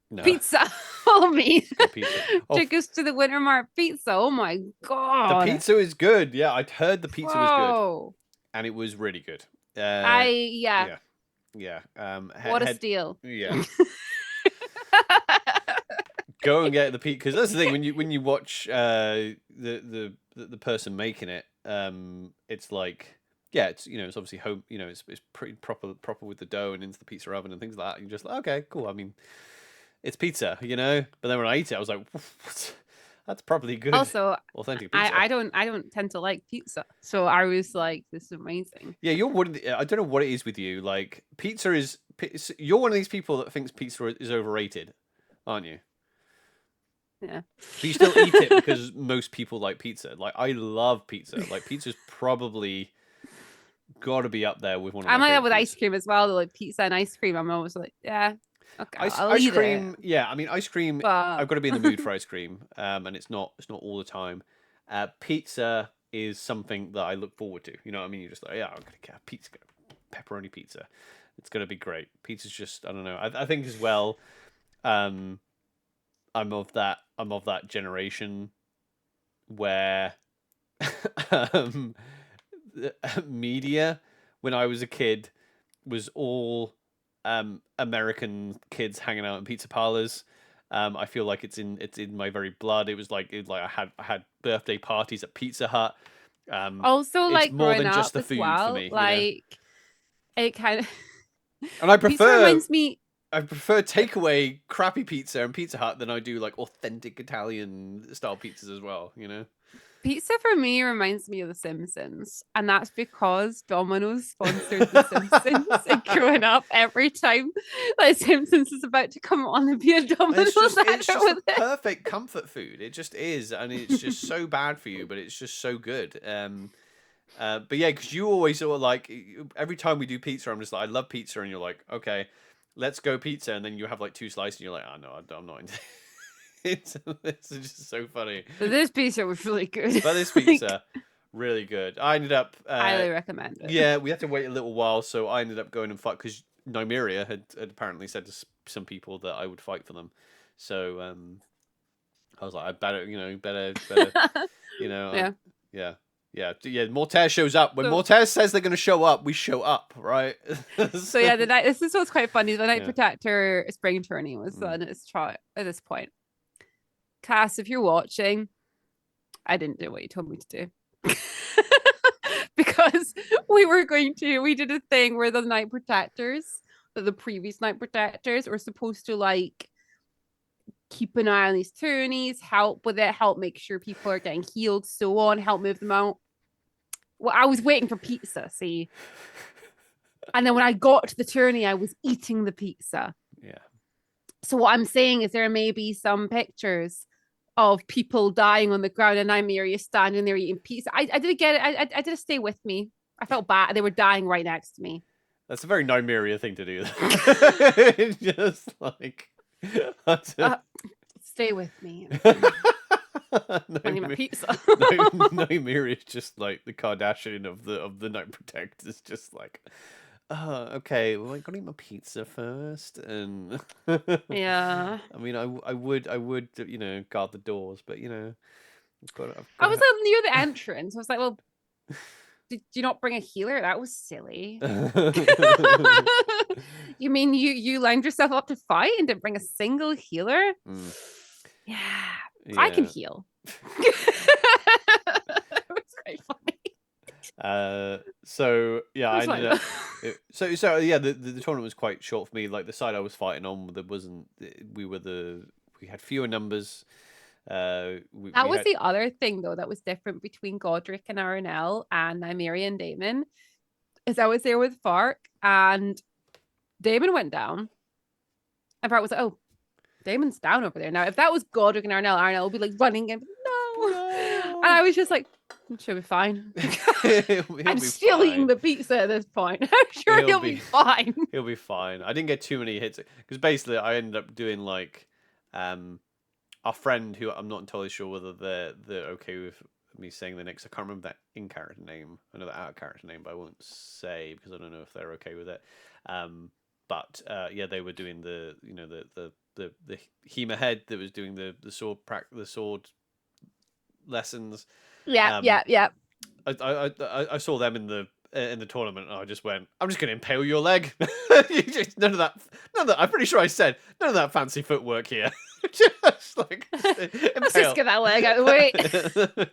Speaker 1: No.
Speaker 2: Pizza. Oh me.
Speaker 1: Pizza.
Speaker 2: Took us to the Wintermart pizza. Oh my god.
Speaker 1: The pizza is good. Yeah, I'd heard the pizza was good, and it was really good.
Speaker 2: Yeah. What a steal.
Speaker 1: Yeah. Go and get the pizza, because that's the thing, when you watch the person making it, it's like, yeah, it's, you know, it's obviously home, you know, it's pretty proper with the dough and into the pizza oven and things like that. You're just like, okay, cool. I mean, it's pizza, you know. But then when I eat it, I was like, that's probably good.
Speaker 2: Also,
Speaker 1: authentic pizza.
Speaker 2: I don't tend to like pizza, so I was like, this is amazing.
Speaker 1: Yeah, you're one of the, I don't know what it is with you. Like, you're one of these people that thinks pizza is overrated, aren't you?
Speaker 2: Yeah.
Speaker 1: But you still eat it because most people like pizza. Like, I love pizza. Like, pizza's probably got to be up there with one of my
Speaker 2: I'm like that with
Speaker 1: foods.
Speaker 2: ice cream as well. Like pizza and ice cream, I'm always like, yeah, okay,
Speaker 1: ice cream. Yeah, I mean, ice cream.
Speaker 2: But...
Speaker 1: I've got to be in the mood for ice cream, and it's not all the time. Pizza is something that I look forward to. You know what I mean? You're just like, yeah, I'm gonna get a pizza, pepperoni pizza. It's gonna be great. Pizza's just, I don't know. I think as well. I'm of that generation where media when I was a kid was all American kids hanging out in pizza parlors. I feel like it's in my very blood. It was like I had birthday parties at Pizza Hut.
Speaker 2: Also, like,
Speaker 1: it's more than just the food
Speaker 2: well,
Speaker 1: for me.
Speaker 2: Like,
Speaker 1: you know?
Speaker 2: it kind of.
Speaker 1: And I prefer.
Speaker 2: Pizza reminds me.
Speaker 1: I prefer takeaway crappy pizza and Pizza Hut than I do like authentic Italian style pizzas as well, you know?
Speaker 2: Pizza for me reminds me of The Simpsons, and that's because Domino's sponsored The Simpsons. And growing up, every time like Simpsons is about to come on, there'd be a Domino's
Speaker 1: it's just a perfect comfort food. It just is, and it's just so bad for you, but it's just so good. But yeah, because you always sort of like, every time we do pizza, I'm just like, I love pizza, and you're like, okay, let's go pizza, and then you have like 2 slices, and you're like, oh no, I'm not into it's just so funny.
Speaker 2: But this pizza was really good.
Speaker 1: But this pizza, really good. I ended up
Speaker 2: highly recommend it.
Speaker 1: Yeah, we had to wait a little while, so I ended up going and fight, because Nymeria had apparently said to some people that I would fight for them. So I was like, I better You know,
Speaker 2: Yeah.
Speaker 1: yeah. Mortaire shows up. When
Speaker 2: So-
Speaker 1: Mortaire says they're going to show up, we show up, right?
Speaker 2: So yeah, the night. This is what's quite funny. The Night
Speaker 1: Yeah.
Speaker 2: Protector spring tourney was done at this point. Cass, if you're watching, I didn't do what you told me to do. Because we did a thing where the Night Protectors, the previous Night Protectors, were supposed to like keep an eye on these tourneys, help with it, help make sure people are getting healed, so on, help move them out. Well, I was waiting for pizza, see. And then when I got to the tourney, I was eating the pizza.
Speaker 1: Yeah.
Speaker 2: So what I'm saying is there may be some pictures of people dying on the ground and Nymeria standing there eating pizza. I did get it. I did stay with me. I felt bad. They were dying right next to me.
Speaker 1: That's a very Nymeria thing to do. Just like...
Speaker 2: Stay with me. Pizza.
Speaker 1: Nymeria is just like the Kardashian of the Night Protectors. Just like... okay, well, I gotta eat my pizza first, and
Speaker 2: yeah.
Speaker 1: I mean, I would, you know, guard the doors, but you know,
Speaker 2: I was near the entrance. I was like, well, did you not bring a healer? That was silly. You mean you lined yourself up to fight and didn't bring a single healer? Yeah, I can heal. It was very funny.
Speaker 1: So yeah, I ended up. So yeah, the tournament was quite short for me. Like the side I was fighting on, there wasn't. We had fewer numbers. That
Speaker 2: was the other thing though that was different between Godric and Aranel and Nymeria and Daemon, is I was there with Fark and Daemon went down, and Fark was like, "Oh, Daemon's down over there now." If that was Godric and Aranel would be like running and no. And I was just like, she'll be fine. I'm still eating the pizza at this point. I'm sure he'll be fine.
Speaker 1: He'll be fine. I didn't get too many hits because basically I ended up doing like our friend, who I'm not entirely sure whether they're okay with me saying the next. I can't remember that in character name. I know the out of character name, but I won't say because I don't know if they're okay with it. But yeah, they were doing the Hema head that was doing the sword lessons.
Speaker 2: Yeah.
Speaker 1: I saw them in the tournament, and I just went, I'm just going to impale your leg. None of that. I'm pretty sure I said none of that fancy footwork here. Just like
Speaker 2: let's just get that leg out of the way.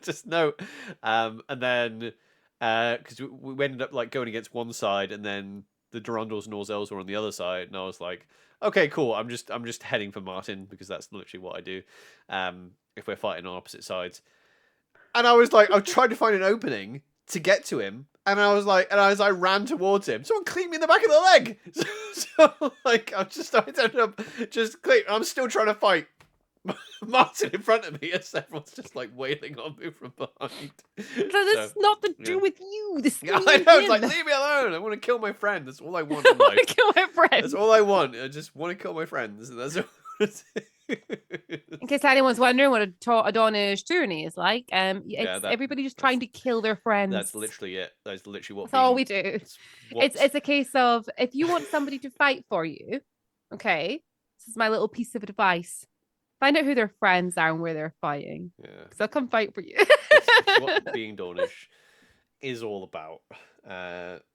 Speaker 1: Just no. And then because we ended up like going against one side, and then the Durandals and Orzels were on the other side, and I was like, okay, cool. I'm just heading for Martin because that's literally what I do. If we're fighting on opposite sides. And I was trying to find an opening to get to him, and I was like, and as I ran towards him, someone cleaned me in the back of the leg. So like, I ended up just clean. I'm still trying to fight Martin in front of me, as everyone's just like wailing on me from behind.
Speaker 2: That's not to do with you. This
Speaker 1: I know. It's like, leave me alone. I want to kill my friend. That's all I want in life.
Speaker 2: I want to kill my friend.
Speaker 1: That's all I want. I just want to kill my friends. And that's all.
Speaker 2: In case anyone's wondering what a Adonish tourney is like, everybody just trying to kill their friends.
Speaker 1: That's literally it. That's literally what.
Speaker 2: That's all we do. It's a case of, if you want somebody to fight for you, okay, this is my little piece of advice: find out who their friends are and where they're fighting. Yeah, because they'll come fight for you.
Speaker 1: It's what being Dornish is all about.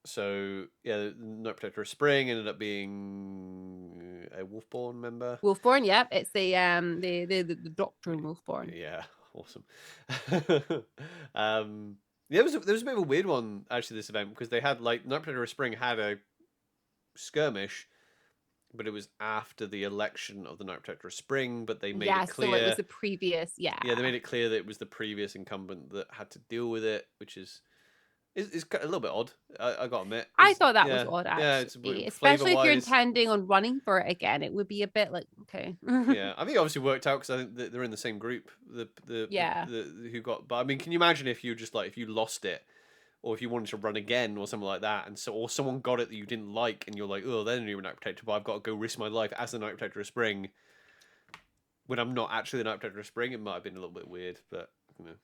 Speaker 1: So yeah, the Night Protector of Spring ended up being a Wolfborn member.
Speaker 2: Wolfborn, yeah, it's the Doctrine Wolfborn.
Speaker 1: Yeah, awesome. Yeah, there was a bit of a weird one actually this event, because they had like Night Protector of Spring had a skirmish, but it was after the election of the Night Protector of Spring. But they made it clear
Speaker 2: so it was the previous. Yeah,
Speaker 1: they made it clear that it was the previous incumbent that had to deal with it, which is a little bit odd. I gotta admit.
Speaker 2: I thought that was odd, actually. Especially if you're intending on running for it again, it would be a bit like, okay.
Speaker 1: Yeah, I think it obviously worked out because I think they're in the same group. Who got. But I mean, can you imagine if you just like if you lost it, or if you wanted to run again or something like that, and or someone got it that you didn't like, and you're like, oh, they're not even Night Protector, but I've got to go risk my life as the Night Protector of Spring when I'm not actually the Night Protector of Spring. It might have been a little bit weird, but you know.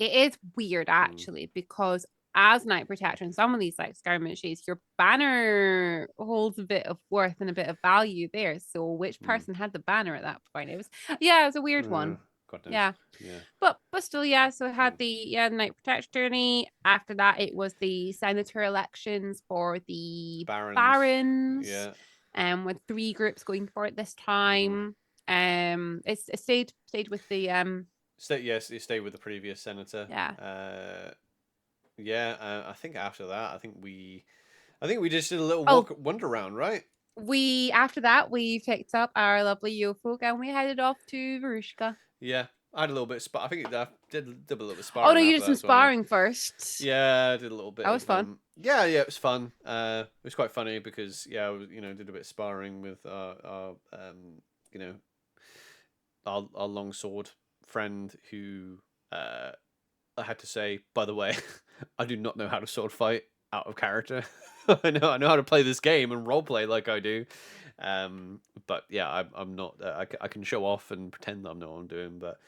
Speaker 2: It is weird actually, because as Night Protector in some of these like skirmishes, your banner holds a bit of worth and a bit of value there. So which person had the banner at that point? It was a weird one.
Speaker 1: God knows.
Speaker 2: Yeah. But still, yeah. So I had the Night Protection tourney. After that, it was the senator elections for the Barons.
Speaker 1: Yeah.
Speaker 2: With 3 groups going for it this time. It stayed with the
Speaker 1: It stayed with the previous senator.
Speaker 2: Yeah.
Speaker 1: I think after that, I think we just did a little wander around, right?
Speaker 2: After that we picked up our lovely yo folk and we headed off to Varushka.
Speaker 1: Yeah, I had a little bit. I think I did a little bit of sparring.
Speaker 2: Oh no, you did some sparring first.
Speaker 1: Yeah, I did a little bit.
Speaker 2: That was fun.
Speaker 1: Yeah, it was fun. It was quite funny because I was, did a bit of sparring with our longsword friend who I had to say, by the way, I do not know how to sword fight out of character. I know how to play this game and role play like I do. But yeah, I'm not. I can show off and pretend that I know what I'm doing. But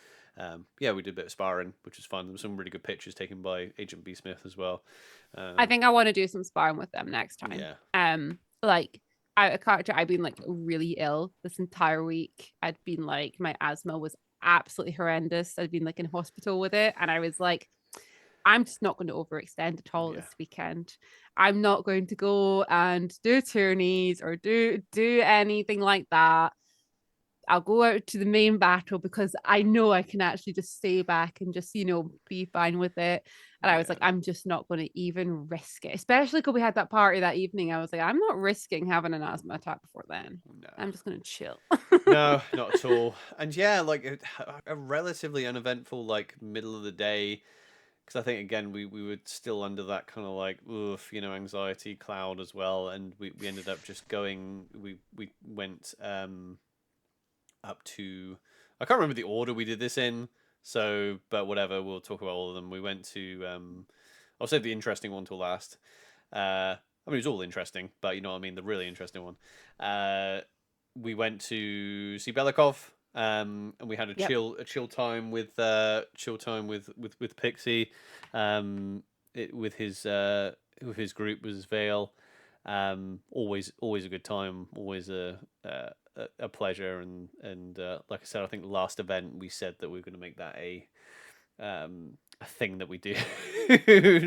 Speaker 1: yeah, we did a bit of sparring, which was fun. There were some really good pictures taken by Agent B Smith as well.
Speaker 2: I think I want to do some sparring with them next time.
Speaker 1: Yeah.
Speaker 2: Like a character, I've been like really ill this entire week. I'd been like, my asthma was absolutely horrendous. I'd been like in hospital with it, and I was like, I'm just not going to overextend at all this weekend. I'm not going to go and do tourneys or do anything like that. I'll go out to the main battle because I know I can actually just stay back and just, be fine with it. And I was like, I'm just not going to even risk it, especially because we had that party that evening. I was like, I'm not risking having an asthma attack before then. No. I'm just going to chill.
Speaker 1: No, not at all. And yeah, like a relatively uneventful, like middle of the day. Because I think, again, we were still under that kind of like, anxiety cloud as well. And we ended up just going, we went up to, I can't remember the order we did this in. So, but whatever, we'll talk about all of them. We went to, I'll save the interesting one till last. I mean, it was all interesting, but you know what I mean? The really interesting one. We went to see Belikov. And we had a chill time with Pixie, with his group was Vale. Always a good time, always a pleasure, and like I said, I think the last event we said that we were going to make that a thing that we do,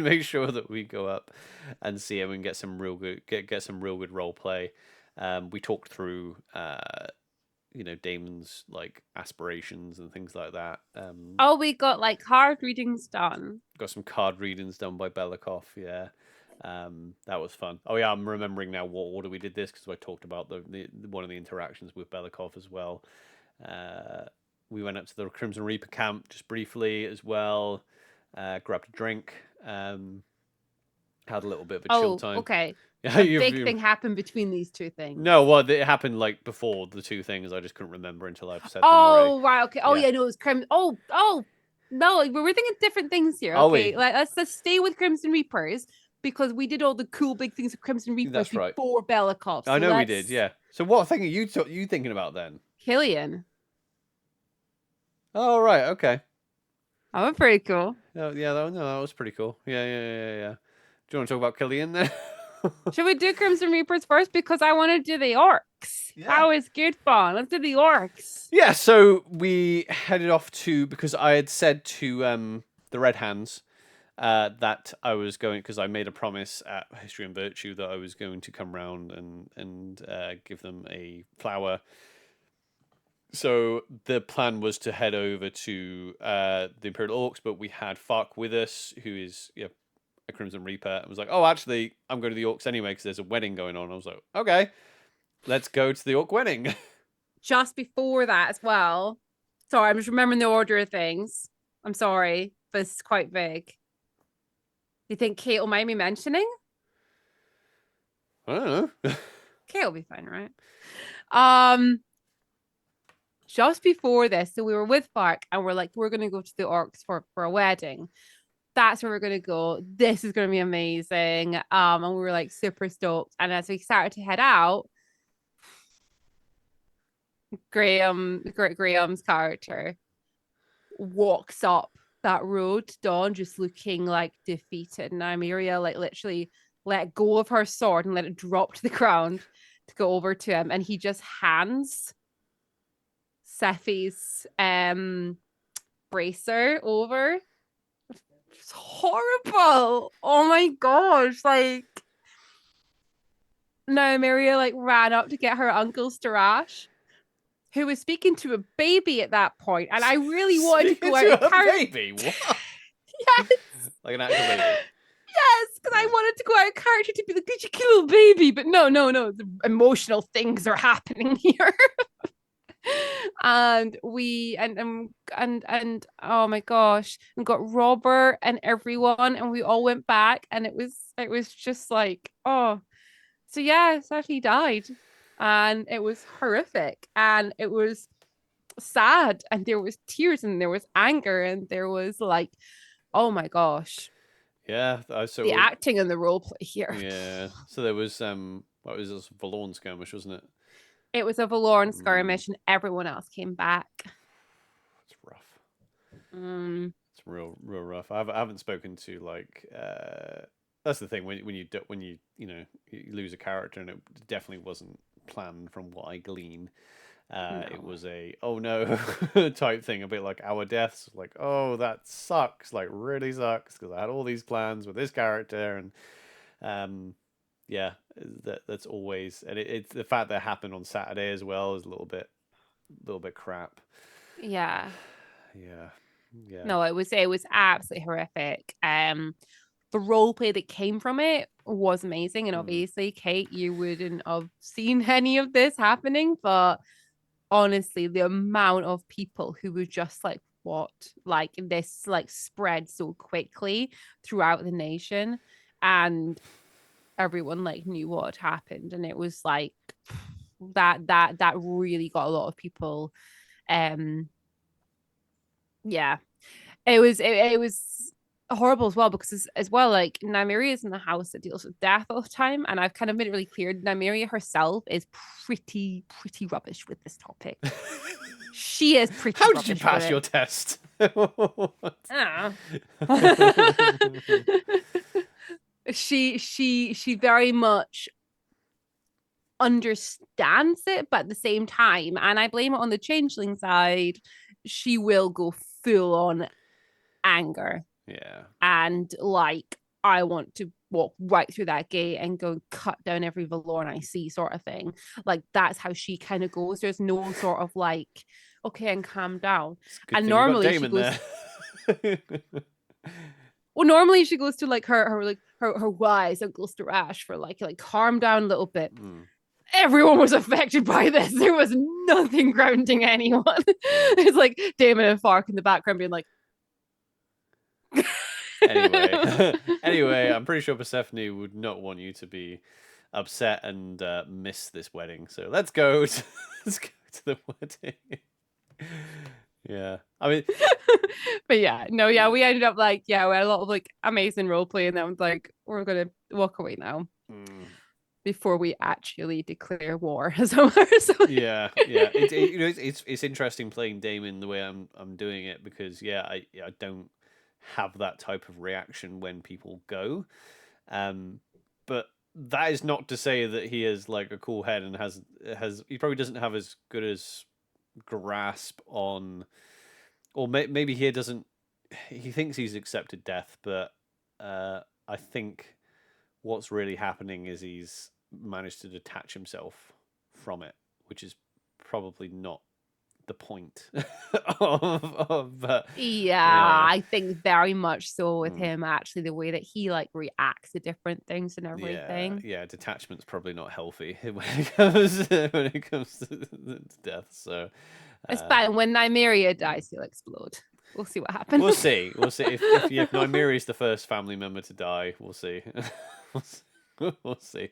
Speaker 1: make sure that we go up and see him and get some real good role play. We talked through Daemon's like aspirations and things like that.
Speaker 2: We got like card readings done.
Speaker 1: Got some card readings done by Belikov, yeah. That was fun. Oh yeah, I'm remembering now what order we did this because I talked about the one of the interactions with Belikov as well. We went up to the Crimson Reaper camp just briefly as well. Grabbed a drink. Had a little bit of a chill time.
Speaker 2: Okay. A big thing happened between these two things.
Speaker 1: No, well, it happened like before the two things. I just couldn't remember until I've said them
Speaker 2: already. Right, okay. Oh, yeah, no, it was Crimson. Oh, no, we're thinking different things here. Okay, let's stay with Crimson Reapers because we did all the cool big things with Crimson Reapers before Belikov.
Speaker 1: So I know we did, yeah. So what thing are you thinking about then?
Speaker 2: Killian.
Speaker 1: Oh, right, okay.
Speaker 2: That was pretty cool.
Speaker 1: Oh, yeah, that was pretty cool. Yeah. Do you want to talk about Killian then?
Speaker 2: Should we do Crimson Reapers first? Because I want to do the orcs. Yeah. That was good fun. Let's do the orcs.
Speaker 1: Yeah, so we headed off because I had said to the Red Hands that I was going, because I made a promise at History and Virtue that I was going to come round and give them a flower. So the plan was to head over to the Imperial Orcs, but we had Fark with us, who is a Crimson Reaper, and was like, oh, actually, I'm going to the Orcs anyway because there's a wedding going on. I was like, okay, let's go to the Orc wedding.
Speaker 2: Just before that as well. Sorry, I'm just remembering the order of things. I'm sorry, but it's quite vague. Do you think Kate will mind me mentioning?
Speaker 1: I don't know.
Speaker 2: Kate will be fine, right? Just before this, so we were with Fark and we're like, we're going to go to the Orcs for a wedding. That's where we're going to go. This is going to be amazing. And we were like super stoked. And as we started to head out, Graham's character walks up that road, Dawn, just looking like defeated. And Nymeria like literally let go of her sword and let it drop to the ground to go over to him. And he just hands Sephi's bracer over. It's horrible. Oh my gosh. Like, Nymeria like ran up to get her uncle Starash, who was speaking to a baby at that point, and I really wanted to go out and carry
Speaker 1: baby. What?
Speaker 2: yes,
Speaker 1: Like an actual baby.
Speaker 2: yes, because I wanted to go out and character to be like, did you kill a baby? But no, the emotional things are happening here. And we and oh my gosh, we got Robert and everyone, and we all went back, and it was just like, oh. So yeah, sadly he died, and it was horrific, and it was sad, and there was tears, and there was anger, and there was like, oh my gosh,
Speaker 1: Yeah, so
Speaker 2: the acting and the role play here.
Speaker 1: Yeah, so there was what was this Valorn skirmish, wasn't it?
Speaker 2: It was a Valorn skirmish, and everyone else came back.
Speaker 1: It's rough. It's real rough. I haven't spoken to like that's the thing when you lose a character, and it definitely wasn't planned from what I glean. No. It was a oh no type thing, a bit like our deaths. Like, oh, that sucks, like really sucks, because I had all these plans with this character, and yeah, that's always, and it's the fact that it happened on Saturday as well is a little bit crap.
Speaker 2: Yeah.
Speaker 1: Yeah.
Speaker 2: No, it was absolutely horrific. The role play that came from it was amazing, and obviously, Kate, you wouldn't have seen any of this happening, but honestly, the amount of people who were just like, what, like this like spread so quickly throughout the nation, and everyone like knew what had happened, and it was like that really got a lot of people. Yeah, it was horrible as well, because as well, like, Nymeria is in the house that deals with death all the time, and I've kind of made it really clear Nymeria herself is pretty rubbish with this topic. She is pretty.
Speaker 1: How did you pass your test?
Speaker 2: She very much understands it, but at the same time, and I blame it on the changeling side, she will go full on anger.
Speaker 1: Yeah.
Speaker 2: And like, I want to walk right through that gate and go and cut down every Valorn I see, sort of thing. Like, that's how she kind of goes. There's no sort of like, okay, and calm down. And normally she goes. Well, normally she goes to like her wise Uncle Starash for like calm down a little bit. Everyone was affected by this. There was nothing grounding anyone. It's like Daemon and Fark in the background being like.
Speaker 1: Anyway, I'm pretty sure Persephone would not want you to be upset and miss this wedding. So let's go to the wedding. Yeah, I mean,
Speaker 2: but yeah, we ended up like, we had a lot of like amazing role play, and then I was like, we're gonna walk away now. Before we actually declare war somewhere.
Speaker 1: Yeah. It's interesting playing Daemon the way I'm doing it, because I don't have that type of reaction when people go, but that is not to say that he is like a cool head and has he probably doesn't have as good as grasp on, or maybe he thinks he's accepted death, but I think what's really happening is he's managed to detach himself from it, which is probably not the point
Speaker 2: I think very much so with him, actually, the way that he like reacts to different things and everything.
Speaker 1: Detachment's probably not healthy when it comes to death, so
Speaker 2: it's fine. When Nymeria dies, he'll explode. We'll see what happens.
Speaker 1: We'll see if Nymeria is the first family member to die. We'll see. We'll see.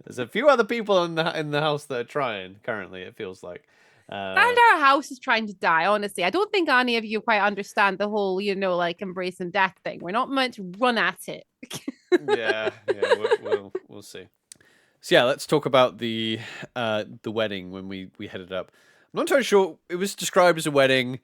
Speaker 1: There's a few other people in the house that are trying currently, it feels like.
Speaker 2: And our house is trying to die, honestly. I don't think any of you quite understand the whole, like, embracing death thing. We're not meant to run at it.
Speaker 1: We'll see. So let's talk about the wedding when we headed up. I'm not entirely sure. It was described as a wedding.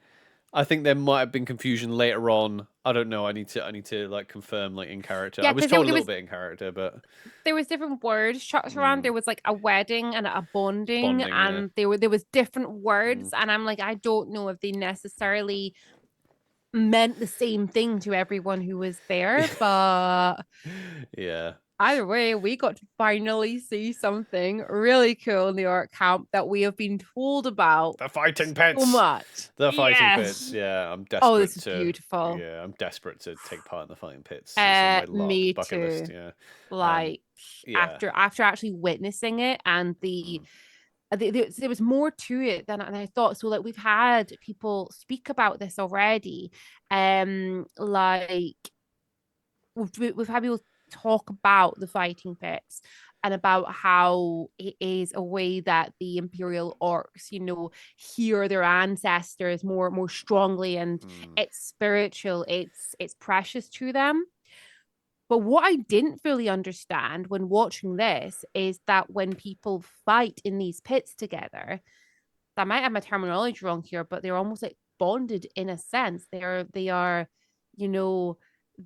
Speaker 1: I think there might have been confusion later on. I don't know. I need to like confirm like in character. I was told a little bit in character, but
Speaker 2: there was different words chucked around. There was like a wedding and a bonding and there was different words. And I'm like, I don't know if they necessarily meant the same thing to everyone who was there, but
Speaker 1: Yeah.
Speaker 2: either way, we got to finally see something really cool in the art camp that we have been told about
Speaker 1: The fighting
Speaker 2: so
Speaker 1: pits.
Speaker 2: much.
Speaker 1: The fighting pits.
Speaker 2: Yes.
Speaker 1: Yeah, I'm
Speaker 2: Oh, this
Speaker 1: desperate
Speaker 2: is
Speaker 1: to.
Speaker 2: beautiful.
Speaker 1: Yeah, I'm desperate to take part in the fighting pits. It's on my LARP
Speaker 2: Me
Speaker 1: bucket list.
Speaker 2: too.
Speaker 1: Yeah.
Speaker 2: Like
Speaker 1: Yeah.
Speaker 2: after actually witnessing it and
Speaker 1: Mm.
Speaker 2: there was more to it than I thought. So like we've had people speak about this already. Like we've had people talk about the fighting pits and about how it is a way that the imperial orcs, hear their ancestors more strongly, and
Speaker 1: Mm.
Speaker 2: it's spiritual, it's precious to them. But what I didn't fully understand when watching this is that when people fight in these pits together, I might have my terminology wrong here, but they're almost like bonded in a sense. They are, you know,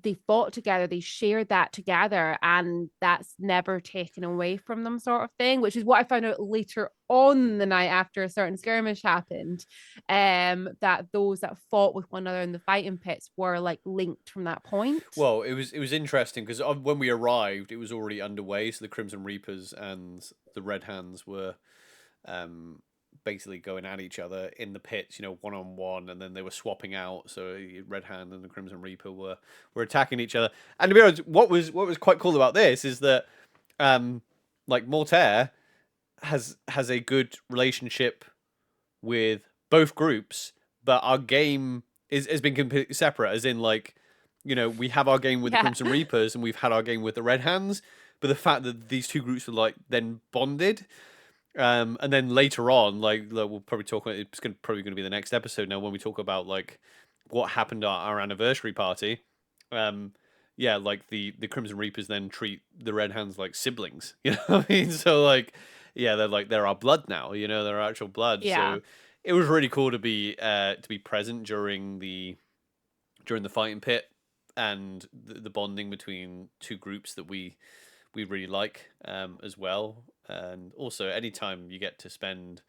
Speaker 2: they fought together, they shared that together, and that's never taken away from them, sort of thing, which is what I found out later on the night after a certain skirmish happened. That those that fought with one another in the fighting pits were like linked from that point.
Speaker 1: Well, it was interesting because when we arrived, it was already underway. So the Crimson Reapers and the Red Hands were um, basically going at each other in the pits, 1-on-1, and then they were swapping out. So Red Hand and the Crimson Reaper were attacking each other. And to be honest, what was quite cool about this is that like Mortaire has a good relationship with both groups, but our game has been completely separate. As in, like, we have our game with the
Speaker 2: Yeah.
Speaker 1: Crimson Reapers and we've had our game with the Red Hands. But the fact that these two groups were like then bonded, and then later on, like we'll probably talk about, it's probably going to be the next episode now when we talk about like what happened at our anniversary party. Yeah, like the Crimson Reapers then treat the Red Hands like siblings. You know what I mean? So like, yeah, they're our blood now. They're our actual blood.
Speaker 2: Yeah.
Speaker 1: So it was really cool to be present during the fighting pit and the bonding between two groups that we really like, as well. And also, anytime you get to spend,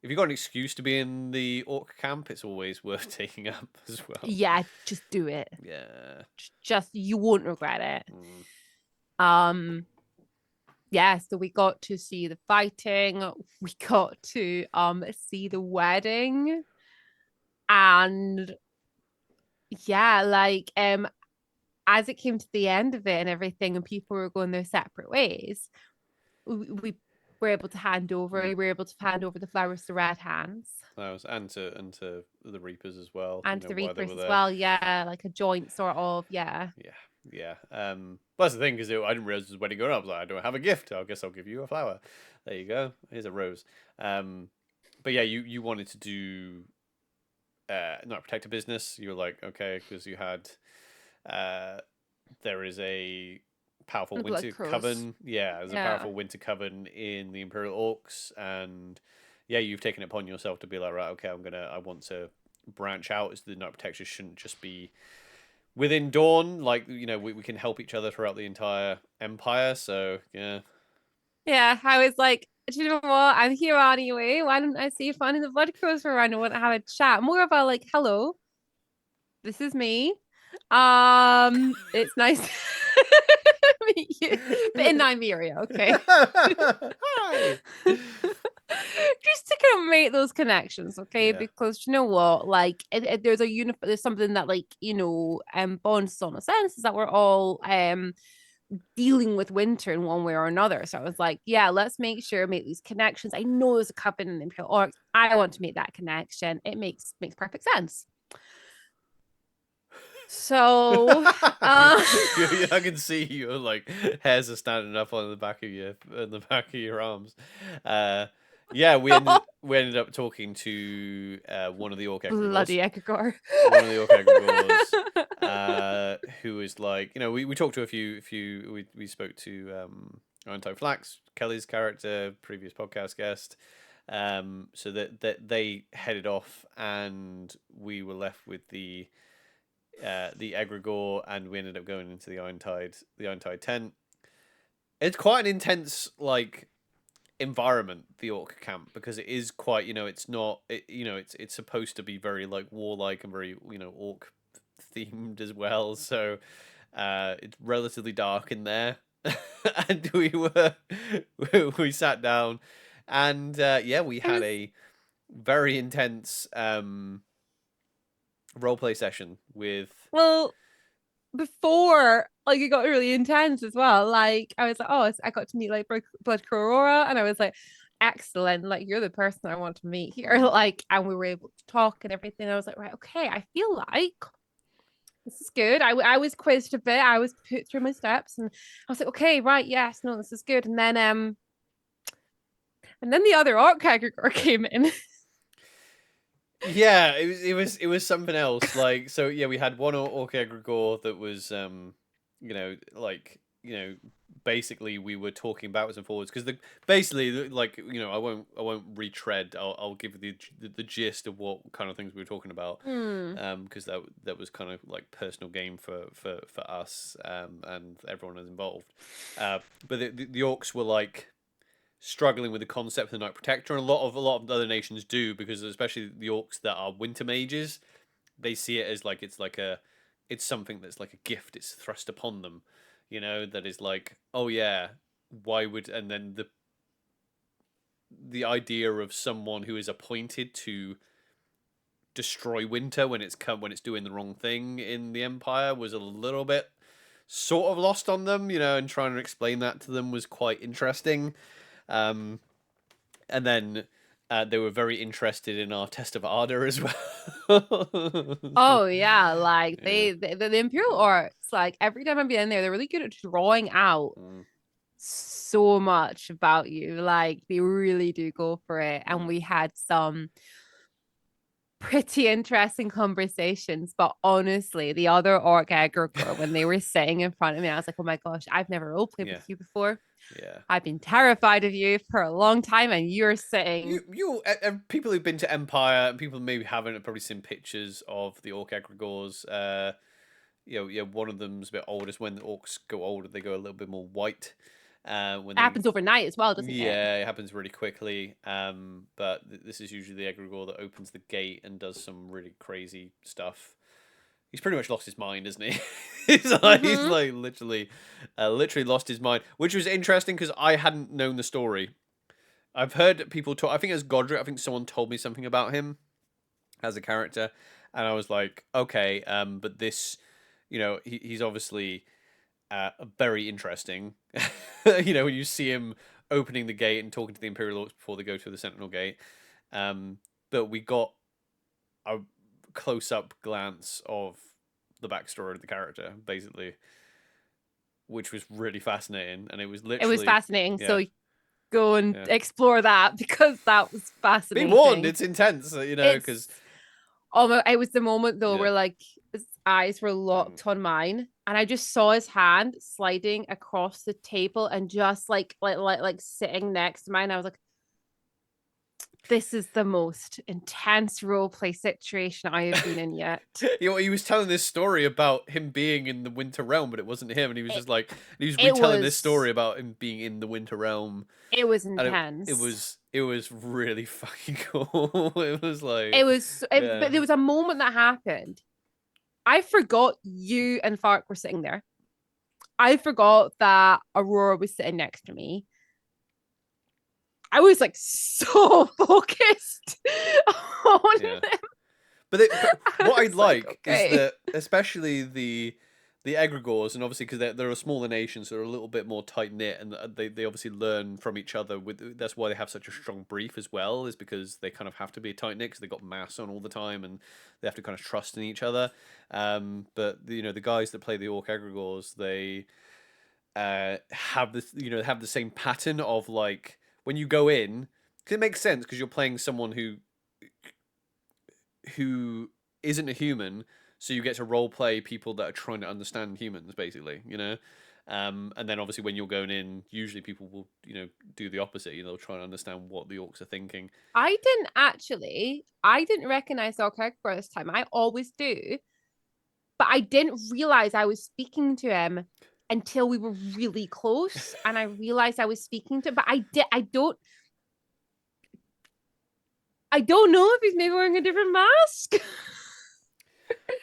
Speaker 1: if you've got an excuse to be in the orc camp, it's always worth taking up as well.
Speaker 2: Yeah, just do it.
Speaker 1: Yeah.
Speaker 2: Just you won't regret it.
Speaker 1: Mm.
Speaker 2: Yeah, so we got to see the fighting, we got to see the wedding, and yeah, like as it came to the end of it and everything and people were going their separate ways, we were able to hand over, we were able to hand over the flowers to Red Hands.
Speaker 1: And to the Reapers as well.
Speaker 2: And to the
Speaker 1: While they
Speaker 2: Reapers
Speaker 1: were
Speaker 2: as
Speaker 1: there.
Speaker 2: well, yeah, like a joint sort of, yeah.
Speaker 1: Yeah, yeah. But that's the thing, because I didn't realize it was wedding going on. I was like, I don't have a gift. I guess I'll give you a flower. There you go. Here's a rose. But yeah, you wanted to do not protect a business. You were like, okay, because you had there is a powerful
Speaker 2: The Blood
Speaker 1: winter
Speaker 2: Crows.
Speaker 1: coven. Yeah, there's a
Speaker 2: Yeah.
Speaker 1: powerful winter coven in the Imperial Orcs, and yeah, you've taken it upon yourself to be like, right, okay, I want to branch out. As the Night Protectors shouldn't just be within Dawn. Like, we can help each other throughout the entire Empire. So yeah.
Speaker 2: Yeah, I was like, do you know what? I'm here anyway. Why don't I see you finding the Blood Crows for a run? I want to have a chat. More of a like, hello, this is me. It's nice to meet you. But in Nymeria, okay.
Speaker 1: Hi.
Speaker 2: Just to kind of make those connections, okay?
Speaker 1: Yeah.
Speaker 2: Because you know what, like there's there's something that like bonds us on a sense is that we're all dealing with winter in one way or another. So I was like, yeah, let's make these connections. I know there's a coven in the Imperial Orcs. I want to make that connection. It makes perfect sense. So
Speaker 1: I can see your like hairs are standing up on the back of your arms. Yeah, we ended up talking to one of the orc egregores.
Speaker 2: bloody egregore.
Speaker 1: One of the orc egregores, who was like, we talked to a few we spoke to Anto Flax, Kelly's character, previous podcast guest. So that they headed off and we were left with the egregore, and we ended up going into the Ironside tent. It's quite an intense like environment, the orc camp, because it is quite, it's not, it's supposed to be very like warlike and very orc themed as well, so it's relatively dark in there. And we sat down, and we had a very intense roleplay session with.
Speaker 2: Well, before like it got really intense as well. Like I was like, oh, I got to meet like Blood Aurora, and I was like, excellent. Like you're the person I want to meet here. Like, and we were able to talk and everything. I was like, right, okay. I feel like this is good. I was quizzed a bit. I was put through my steps, and I was like, okay, right, yes, no, this is good. And then the other orc aggregor came in.
Speaker 1: Yeah, it was something else. Like, so yeah, we had one orc egregore that was basically we were talking backwards and forwards because I won't retread. I'll give the gist of what kind of things we were talking about. Because that was kind of like personal game for us and everyone was involved. But the orcs were like struggling with the concept of the Night Protector, and a lot of other nations do, because especially the orcs that are winter mages, they see it as like it's something that's like a gift. It's thrust upon them, that is like, oh yeah, why would, and then the idea of someone who is appointed to destroy winter when it's doing the wrong thing in the Empire was a little bit sort of lost on them, and trying to explain that to them was quite interesting. And then they were very interested in our test of ardor as well.
Speaker 2: Oh yeah, like the Imperial Orcs, like every time I've been in there, they're really good at drawing out so much about you. Like they really do go for it. And we had some pretty interesting conversations, but honestly, the other orc egregore, when they were sitting in front of me, I was like, oh my gosh, I've never roleplayed with you before.
Speaker 1: Yeah,
Speaker 2: I've been terrified of you for a long time, and you're sitting.
Speaker 1: You people who've been to Empire, and people maybe haven't, have probably seen pictures of the orc egregores. One of them's a bit older. It's when the orcs go older, they go a little bit more white. When
Speaker 2: It happens overnight as well, doesn't it?
Speaker 1: Yeah, it happens really quickly. But this is usually the egregore that opens the gate and does some really crazy stuff. He's pretty much lost his mind, isn't he? He's like literally lost his mind, which was interesting because I hadn't known the story. I've heard people talk. I think as Godric, I think someone told me something about him as a character, and I was like, okay, but this, he's obviously very interesting. When you see him opening the gate and talking to the Imperial Orcs before they go through the Sentinel Gate. But we got a close-up glance of the backstory of the character, basically, which was really fascinating, and it was
Speaker 2: fascinating.
Speaker 1: Yeah.
Speaker 2: So go and explore that, because that was fascinating.
Speaker 1: Be warned, it's intense, because
Speaker 2: it was the moment though where like his eyes were locked on mine, and I just saw his hand sliding across the table and just like sitting next to mine. I was like, this is the most intense roleplay situation I have been in yet.
Speaker 1: He was telling this story about him being in the Winter Realm, but it wasn't him, and he was just like, he was retelling this story about him being in the Winter Realm.
Speaker 2: It was intense.
Speaker 1: It was really fucking cool. It was like
Speaker 2: but there was a moment that happened. I forgot you and Fark were sitting there. I forgot that Aurora was sitting next to me. I was like so focused on them.
Speaker 1: But what I like is that, especially the egregores, and obviously because they're a smaller nation, so they're a little bit more tight knit, and they obviously learn from each other. That's why they have such a strong brief as well, is because they kind of have to be tight knit because they got mass on all the time, and they have to kind of trust in each other. But the guys that play the orc egregores, they have this have the same pattern of like, when you go in, because it makes sense because you're playing someone who isn't a human, so you get to role play people that are trying to understand humans, basically, and then obviously when you're going in, usually people will do the opposite. They'll try and understand what the orcs are thinking.
Speaker 2: I didn't recognize the orc egregore this time. I always do, but I didn't realize I was speaking to him until we were really close, and I realized I was speaking to him, but I don't know if he's maybe wearing a different mask.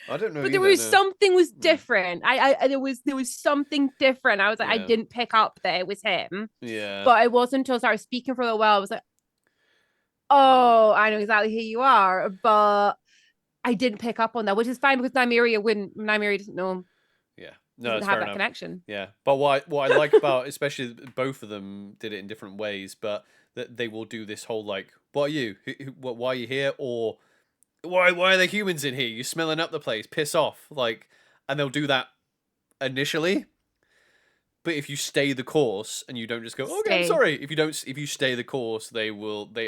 Speaker 1: I don't know
Speaker 2: But
Speaker 1: either.
Speaker 2: there was
Speaker 1: No.
Speaker 2: something was different. There was something different. I was like, I
Speaker 1: Yeah.
Speaker 2: didn't pick up that it was him.
Speaker 1: Yeah.
Speaker 2: But it wasn't until I started speaking for a while, I was like,
Speaker 1: Yeah.
Speaker 2: oh, I know exactly who you are. But I didn't pick up on that, which is fine because Nymeria doesn't know,
Speaker 1: Yeah. No,
Speaker 2: doesn't
Speaker 1: that's
Speaker 2: have
Speaker 1: fair
Speaker 2: that
Speaker 1: enough.
Speaker 2: connection.
Speaker 1: Yeah. But what I like about, especially both of them did it in different ways, but that they will do this whole like, what are you? Why are you here? Or why are there humans in here? You're smelling up the place. Piss off. Like, and they'll do that initially. But if you stay the course and you don't just go, okay, I'm
Speaker 2: Stay.
Speaker 1: sorry. If you stay the course, they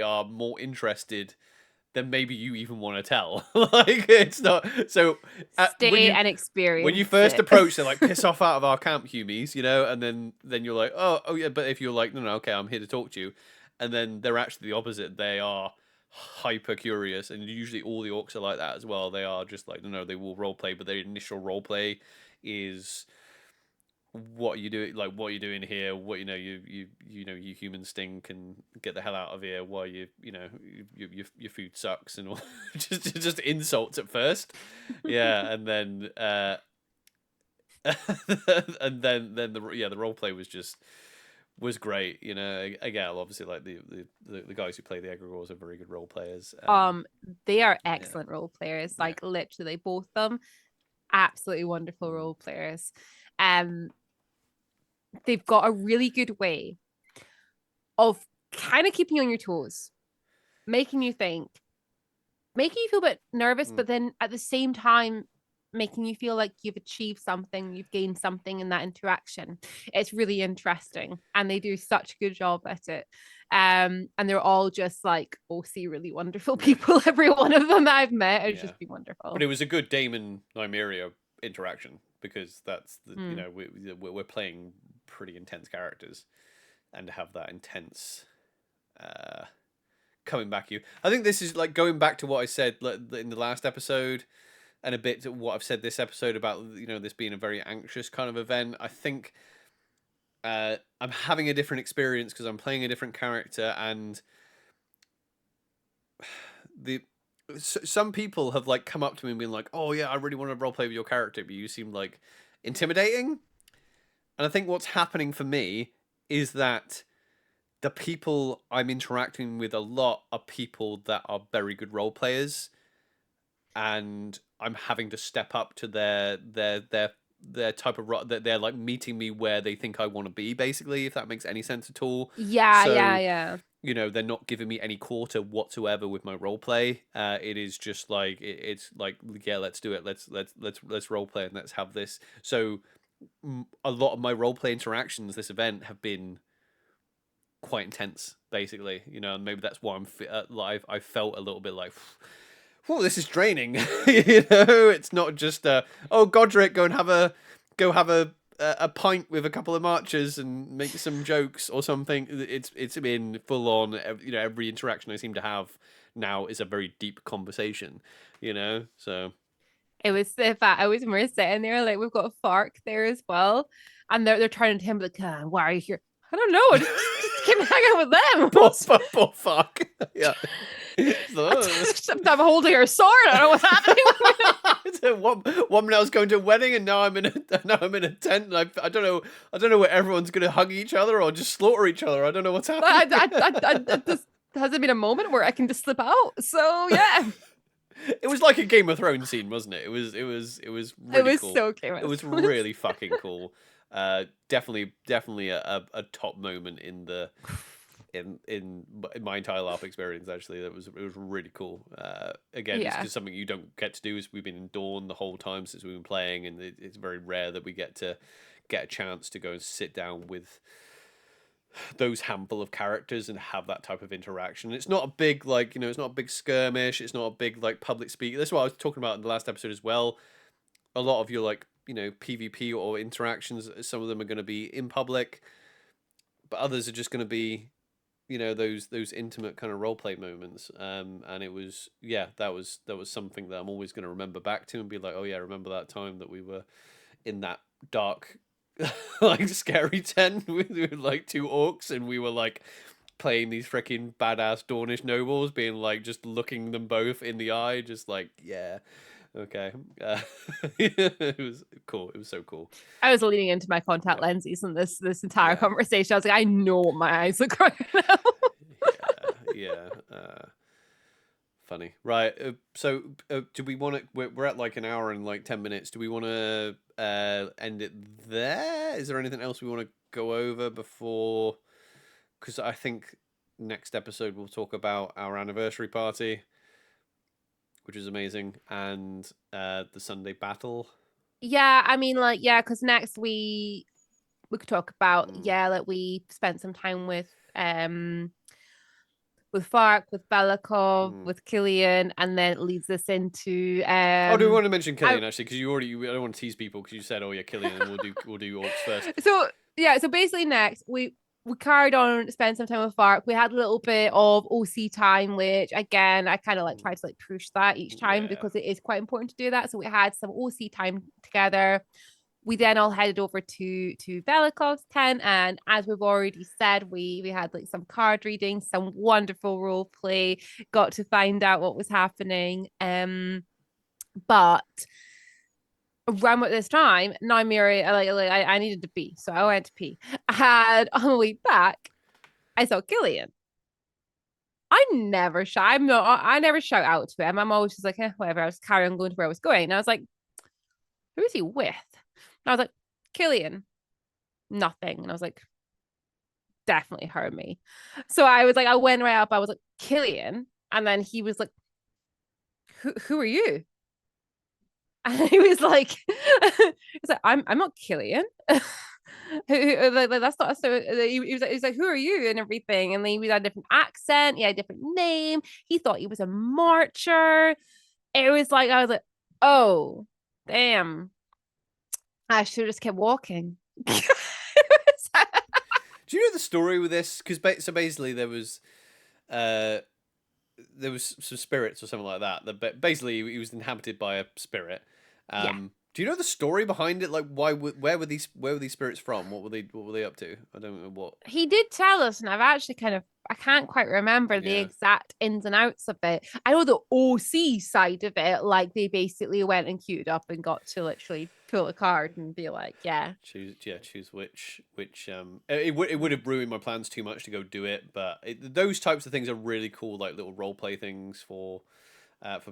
Speaker 1: are more interested than maybe you even want to tell. Like, it's not so.
Speaker 2: Stay and
Speaker 1: When you
Speaker 2: experience
Speaker 1: first
Speaker 2: it.
Speaker 1: approach, they're like, piss off out of our camp, Humies, you know, and then you're like, oh yeah. But if you're like, no, okay, I'm here to talk to you, and then they're actually the opposite. They are hyper curious, and usually all the orcs are like that as well. They are just like, no, they will role play, but their initial role play is what are you doing, like what are you doing here, what, you humans stink and get the hell out of here, why your food sucks and all. just insults at first. Yeah, and then and then the role play was great, again, obviously, like the guys who play the egregores are very good role players.
Speaker 2: They are
Speaker 1: Yeah.
Speaker 2: excellent role players,
Speaker 1: Yeah.
Speaker 2: like literally both of them, absolutely wonderful role players. Um, they've got a really good way of kind of keeping you on your toes, making you think, making you feel a bit nervous,
Speaker 1: Mm.
Speaker 2: but then at the same time, making you feel like you've achieved something, you've gained something in that interaction. It's really interesting, and they do such a good job at it. And they're all just like OC really wonderful people. Every one of them that I've met has
Speaker 1: Yeah,
Speaker 2: just been
Speaker 1: but
Speaker 2: wonderful.
Speaker 1: it was a good Daemon Nymeria interaction, because that's the
Speaker 2: Mm.
Speaker 1: we're playing pretty intense characters, and to have that intense uh coming back at you. I think this is like going back to what I said in the last episode, and a bit to what I've said this episode about this being a very anxious kind of event. I think I'm having a different experience because I'm playing a different character, and the some people have like come up to me and been like, "Oh yeah, I really want to roleplay with your character, but you seem like intimidating." And I think what's happening for me is that the people I'm interacting with a lot are people that are very good role players, and I'm having to step up to their type of they're like meeting me where they think I want to be, basically, if that makes any sense at all.
Speaker 2: Yeah, yeah,
Speaker 1: So
Speaker 2: yeah.
Speaker 1: they're not giving me any quarter whatsoever with my role play. It is just like it's like, yeah, let's do it, let's role play and let's have this. So a lot of my role play interactions this event have been quite intense, basically, and maybe that's why I'm live. I felt a little bit like, oh, this is draining. It's not just oh, Godric, go have a pint with a couple of marchers and make some jokes or something. It's been full on. Every interaction I seem to have now is a very deep conversation. So
Speaker 2: It was the fact I was more sitting there like we've got a Fark there as well, and they're trying to him like, why are you here? I don't know. Just came hang out with them.
Speaker 1: poor fuck. Yeah.
Speaker 2: I'm holding her sword. I don't know what's happening.
Speaker 1: One minute I was going to a wedding, and now I'm in a tent, and I don't know where everyone's gonna hug each other or just slaughter each other. I don't know what's happening.
Speaker 2: Just hasn't been a moment where I can just slip out. So yeah.
Speaker 1: It was like a Game of Thrones scene, wasn't it? It was really cool.
Speaker 2: So Game of
Speaker 1: It was
Speaker 2: Thrones.
Speaker 1: really fucking cool. Definitely a top moment in the in my entire LARP experience. Actually, it was really cool. Again, it's
Speaker 2: Yeah.
Speaker 1: because something you don't get to do is we've been in Dawn the whole time since we've been playing, and it's very rare that we get a chance to go and sit down with those handful of characters and have that type of interaction. It's not a big it's not a big skirmish. It's not a big like public speak. That's what I was talking about in the last episode as well. A lot of your PvP or interactions, some of them are going to be in public, but others are just going to be those intimate kind of role play moments. And it was that was something that I'm always going to remember back to and be like, oh yeah, remember that time that we were in that dark like scary tent with like two orcs, and we were like playing these freaking badass Dornish nobles, being like just looking them both in the eye, just like, yeah. Okay. It was cool. It was so cool.
Speaker 2: I was leaning into my contact lenses in this entire conversation. I was like, I know what my eyes look like now.
Speaker 1: Yeah. Funny. Right. So do we want to... We're at like an hour and like 10 minutes. Do we want to end it there? Is there anything else we want to go over before... Because I think next episode we'll talk about our anniversary party, which is amazing, and the Sunday battle.
Speaker 2: Yeah, I mean, like, yeah, because next we could talk about, like we spent some time with Fark, with Belikov, with Killian, and then it leads us into
Speaker 1: do we want to mention Killian actually? Because I don't want to tease people because you said, oh yeah, Killian, and we'll do orcs first.
Speaker 2: So basically next we carried on, spent some time with Fark. We had a little bit of OC time, which again I kind of like tried to like push that each time because it is quite important to do that. So we had some OC time together. We then all headed over to Belikov's tent, and as we've already said, we had like some card reading, some wonderful role play, got to find out what was happening. But around at this time, Nymeria, I needed to pee, so I went to pee. And on the way back, I saw Killian. I never shout out to him. I'm always just like, whatever. I was carrying on going to where I was going, and I was like, who is he with? And I was like, Killian. Nothing. And I was like, definitely heard me. So I was like, I went right up. I was like, Killian. And then he was like, who are you? And he was like, he's like, I'm not Killian. That's not so. He was like, who are you and everything. And then he had a different accent. He had a different name. He thought he was a marcher. It was like, I was like, oh, damn. I should have just kept walking.
Speaker 1: Do you know the story with this? Because so basically there was some spirits or something like that. That basically he was inhabited by a spirit. Do you know the story behind it? Like, where were these spirits from? What were they up to? I don't know what.
Speaker 2: He did tell us, and I've actually I can't quite remember the exact ins and outs of it. I know the OC side of it, like they basically went and queued up and got to literally pull a card and be like,
Speaker 1: choose which. It would have ruined my plans too much to go do it, but those types of things are really cool, like little role play things for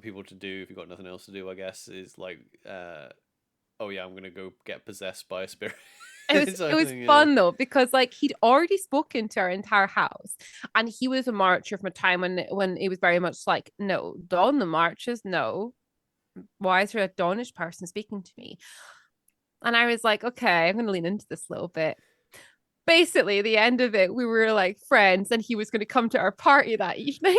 Speaker 1: people to do if you've got nothing else to do. I guess is like, oh yeah, I'm gonna go get possessed by a spirit.
Speaker 2: It was fun though, because like he'd already spoken to our entire house, and he was a marcher from a time when it was very much like, no, Dawn the marches, no. Why is there a Dawnish person speaking to me? And I was like, okay, I'm gonna lean into this a little bit. Basically, the end of it, we were like friends, and he was going to come to our party that evening.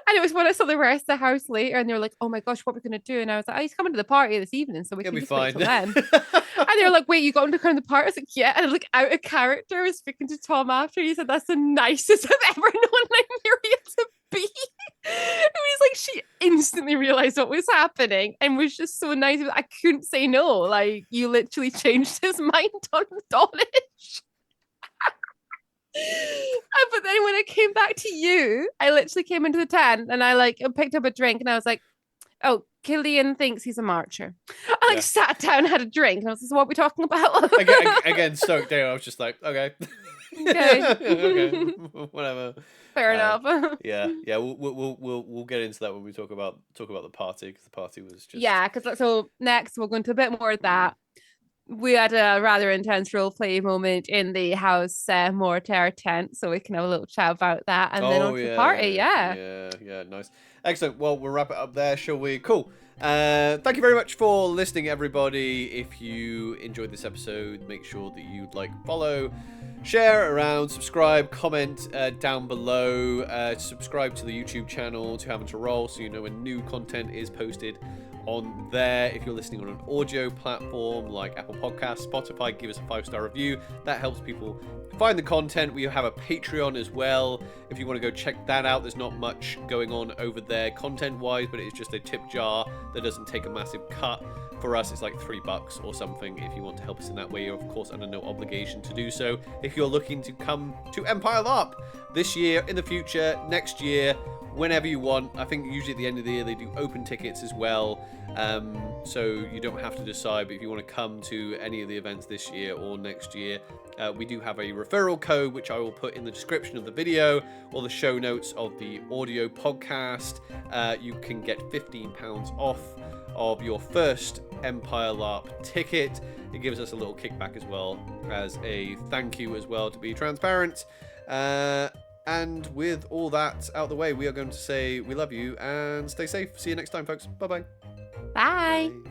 Speaker 2: And it was when I saw the rest of the house later, and they were like, "Oh my gosh, what are we going to do?" And I was like, "Oh, he's coming to the party this evening, so we can just wait till then." And they were like, "Wait, you got him to come to the party?" I was like, "Yeah." And I was like, out of character, I was speaking to Tom after. He said, "That's the nicest I've ever known Nymeria to be." And he's like, she instantly realized what was happening and was just so nice. I couldn't say no. Like, you literally changed his mind on Dawnish. But then when I came back to you, I literally came into the tent and I picked up a drink and I was like, oh, Killian thinks he's a marcher. I sat down, had a drink, and I was like, so what are we talking about?
Speaker 1: again, stoked there. I was just like, okay.
Speaker 2: Okay.
Speaker 1: Whatever.
Speaker 2: Fair enough.
Speaker 1: Yeah. We'll get into that when we talk about the party, because the party was just
Speaker 2: because so next we'll go into a bit more of that. We had a rather intense role play moment in the house mortar tent, so we can have a little chat about that, and then on to the party.
Speaker 1: Yeah, nice, excellent. Well, we'll wrap it up there, shall we? Cool. Thank you very much for listening, everybody. If you enjoyed this episode, make sure that you follow, share around, subscribe, comment down below. Subscribe to the YouTube channel to Having to Roll, so you know when new content is posted on there. If you're listening on an audio platform like Apple Podcasts, Spotify, give us a 5-star review. That helps people find the content. We have a Patreon as well. If you want to go check that out, there's not much going on over there content-wise, but it's just a tip jar that doesn't take a massive cut. For us, it's like $3 or something. If you want to help us in that way, you're of course under no obligation to do so. If you're looking to come to Empire LARP this year, in the future, next year, whenever you want. I think usually at the end of the year they do open tickets as well, so you don't have to decide. But if you want to come to any of the events this year or next year, we do have a referral code, which I will put in the description of the video or the show notes of the audio podcast. You can get £15 off of your first Empire LARP ticket. It gives us a little kickback as well as a thank you as well, to be transparent. And with all that out the way, we are going to say we love you and stay safe. See you next time, folks. Bye-bye.
Speaker 2: Bye.
Speaker 1: Bye.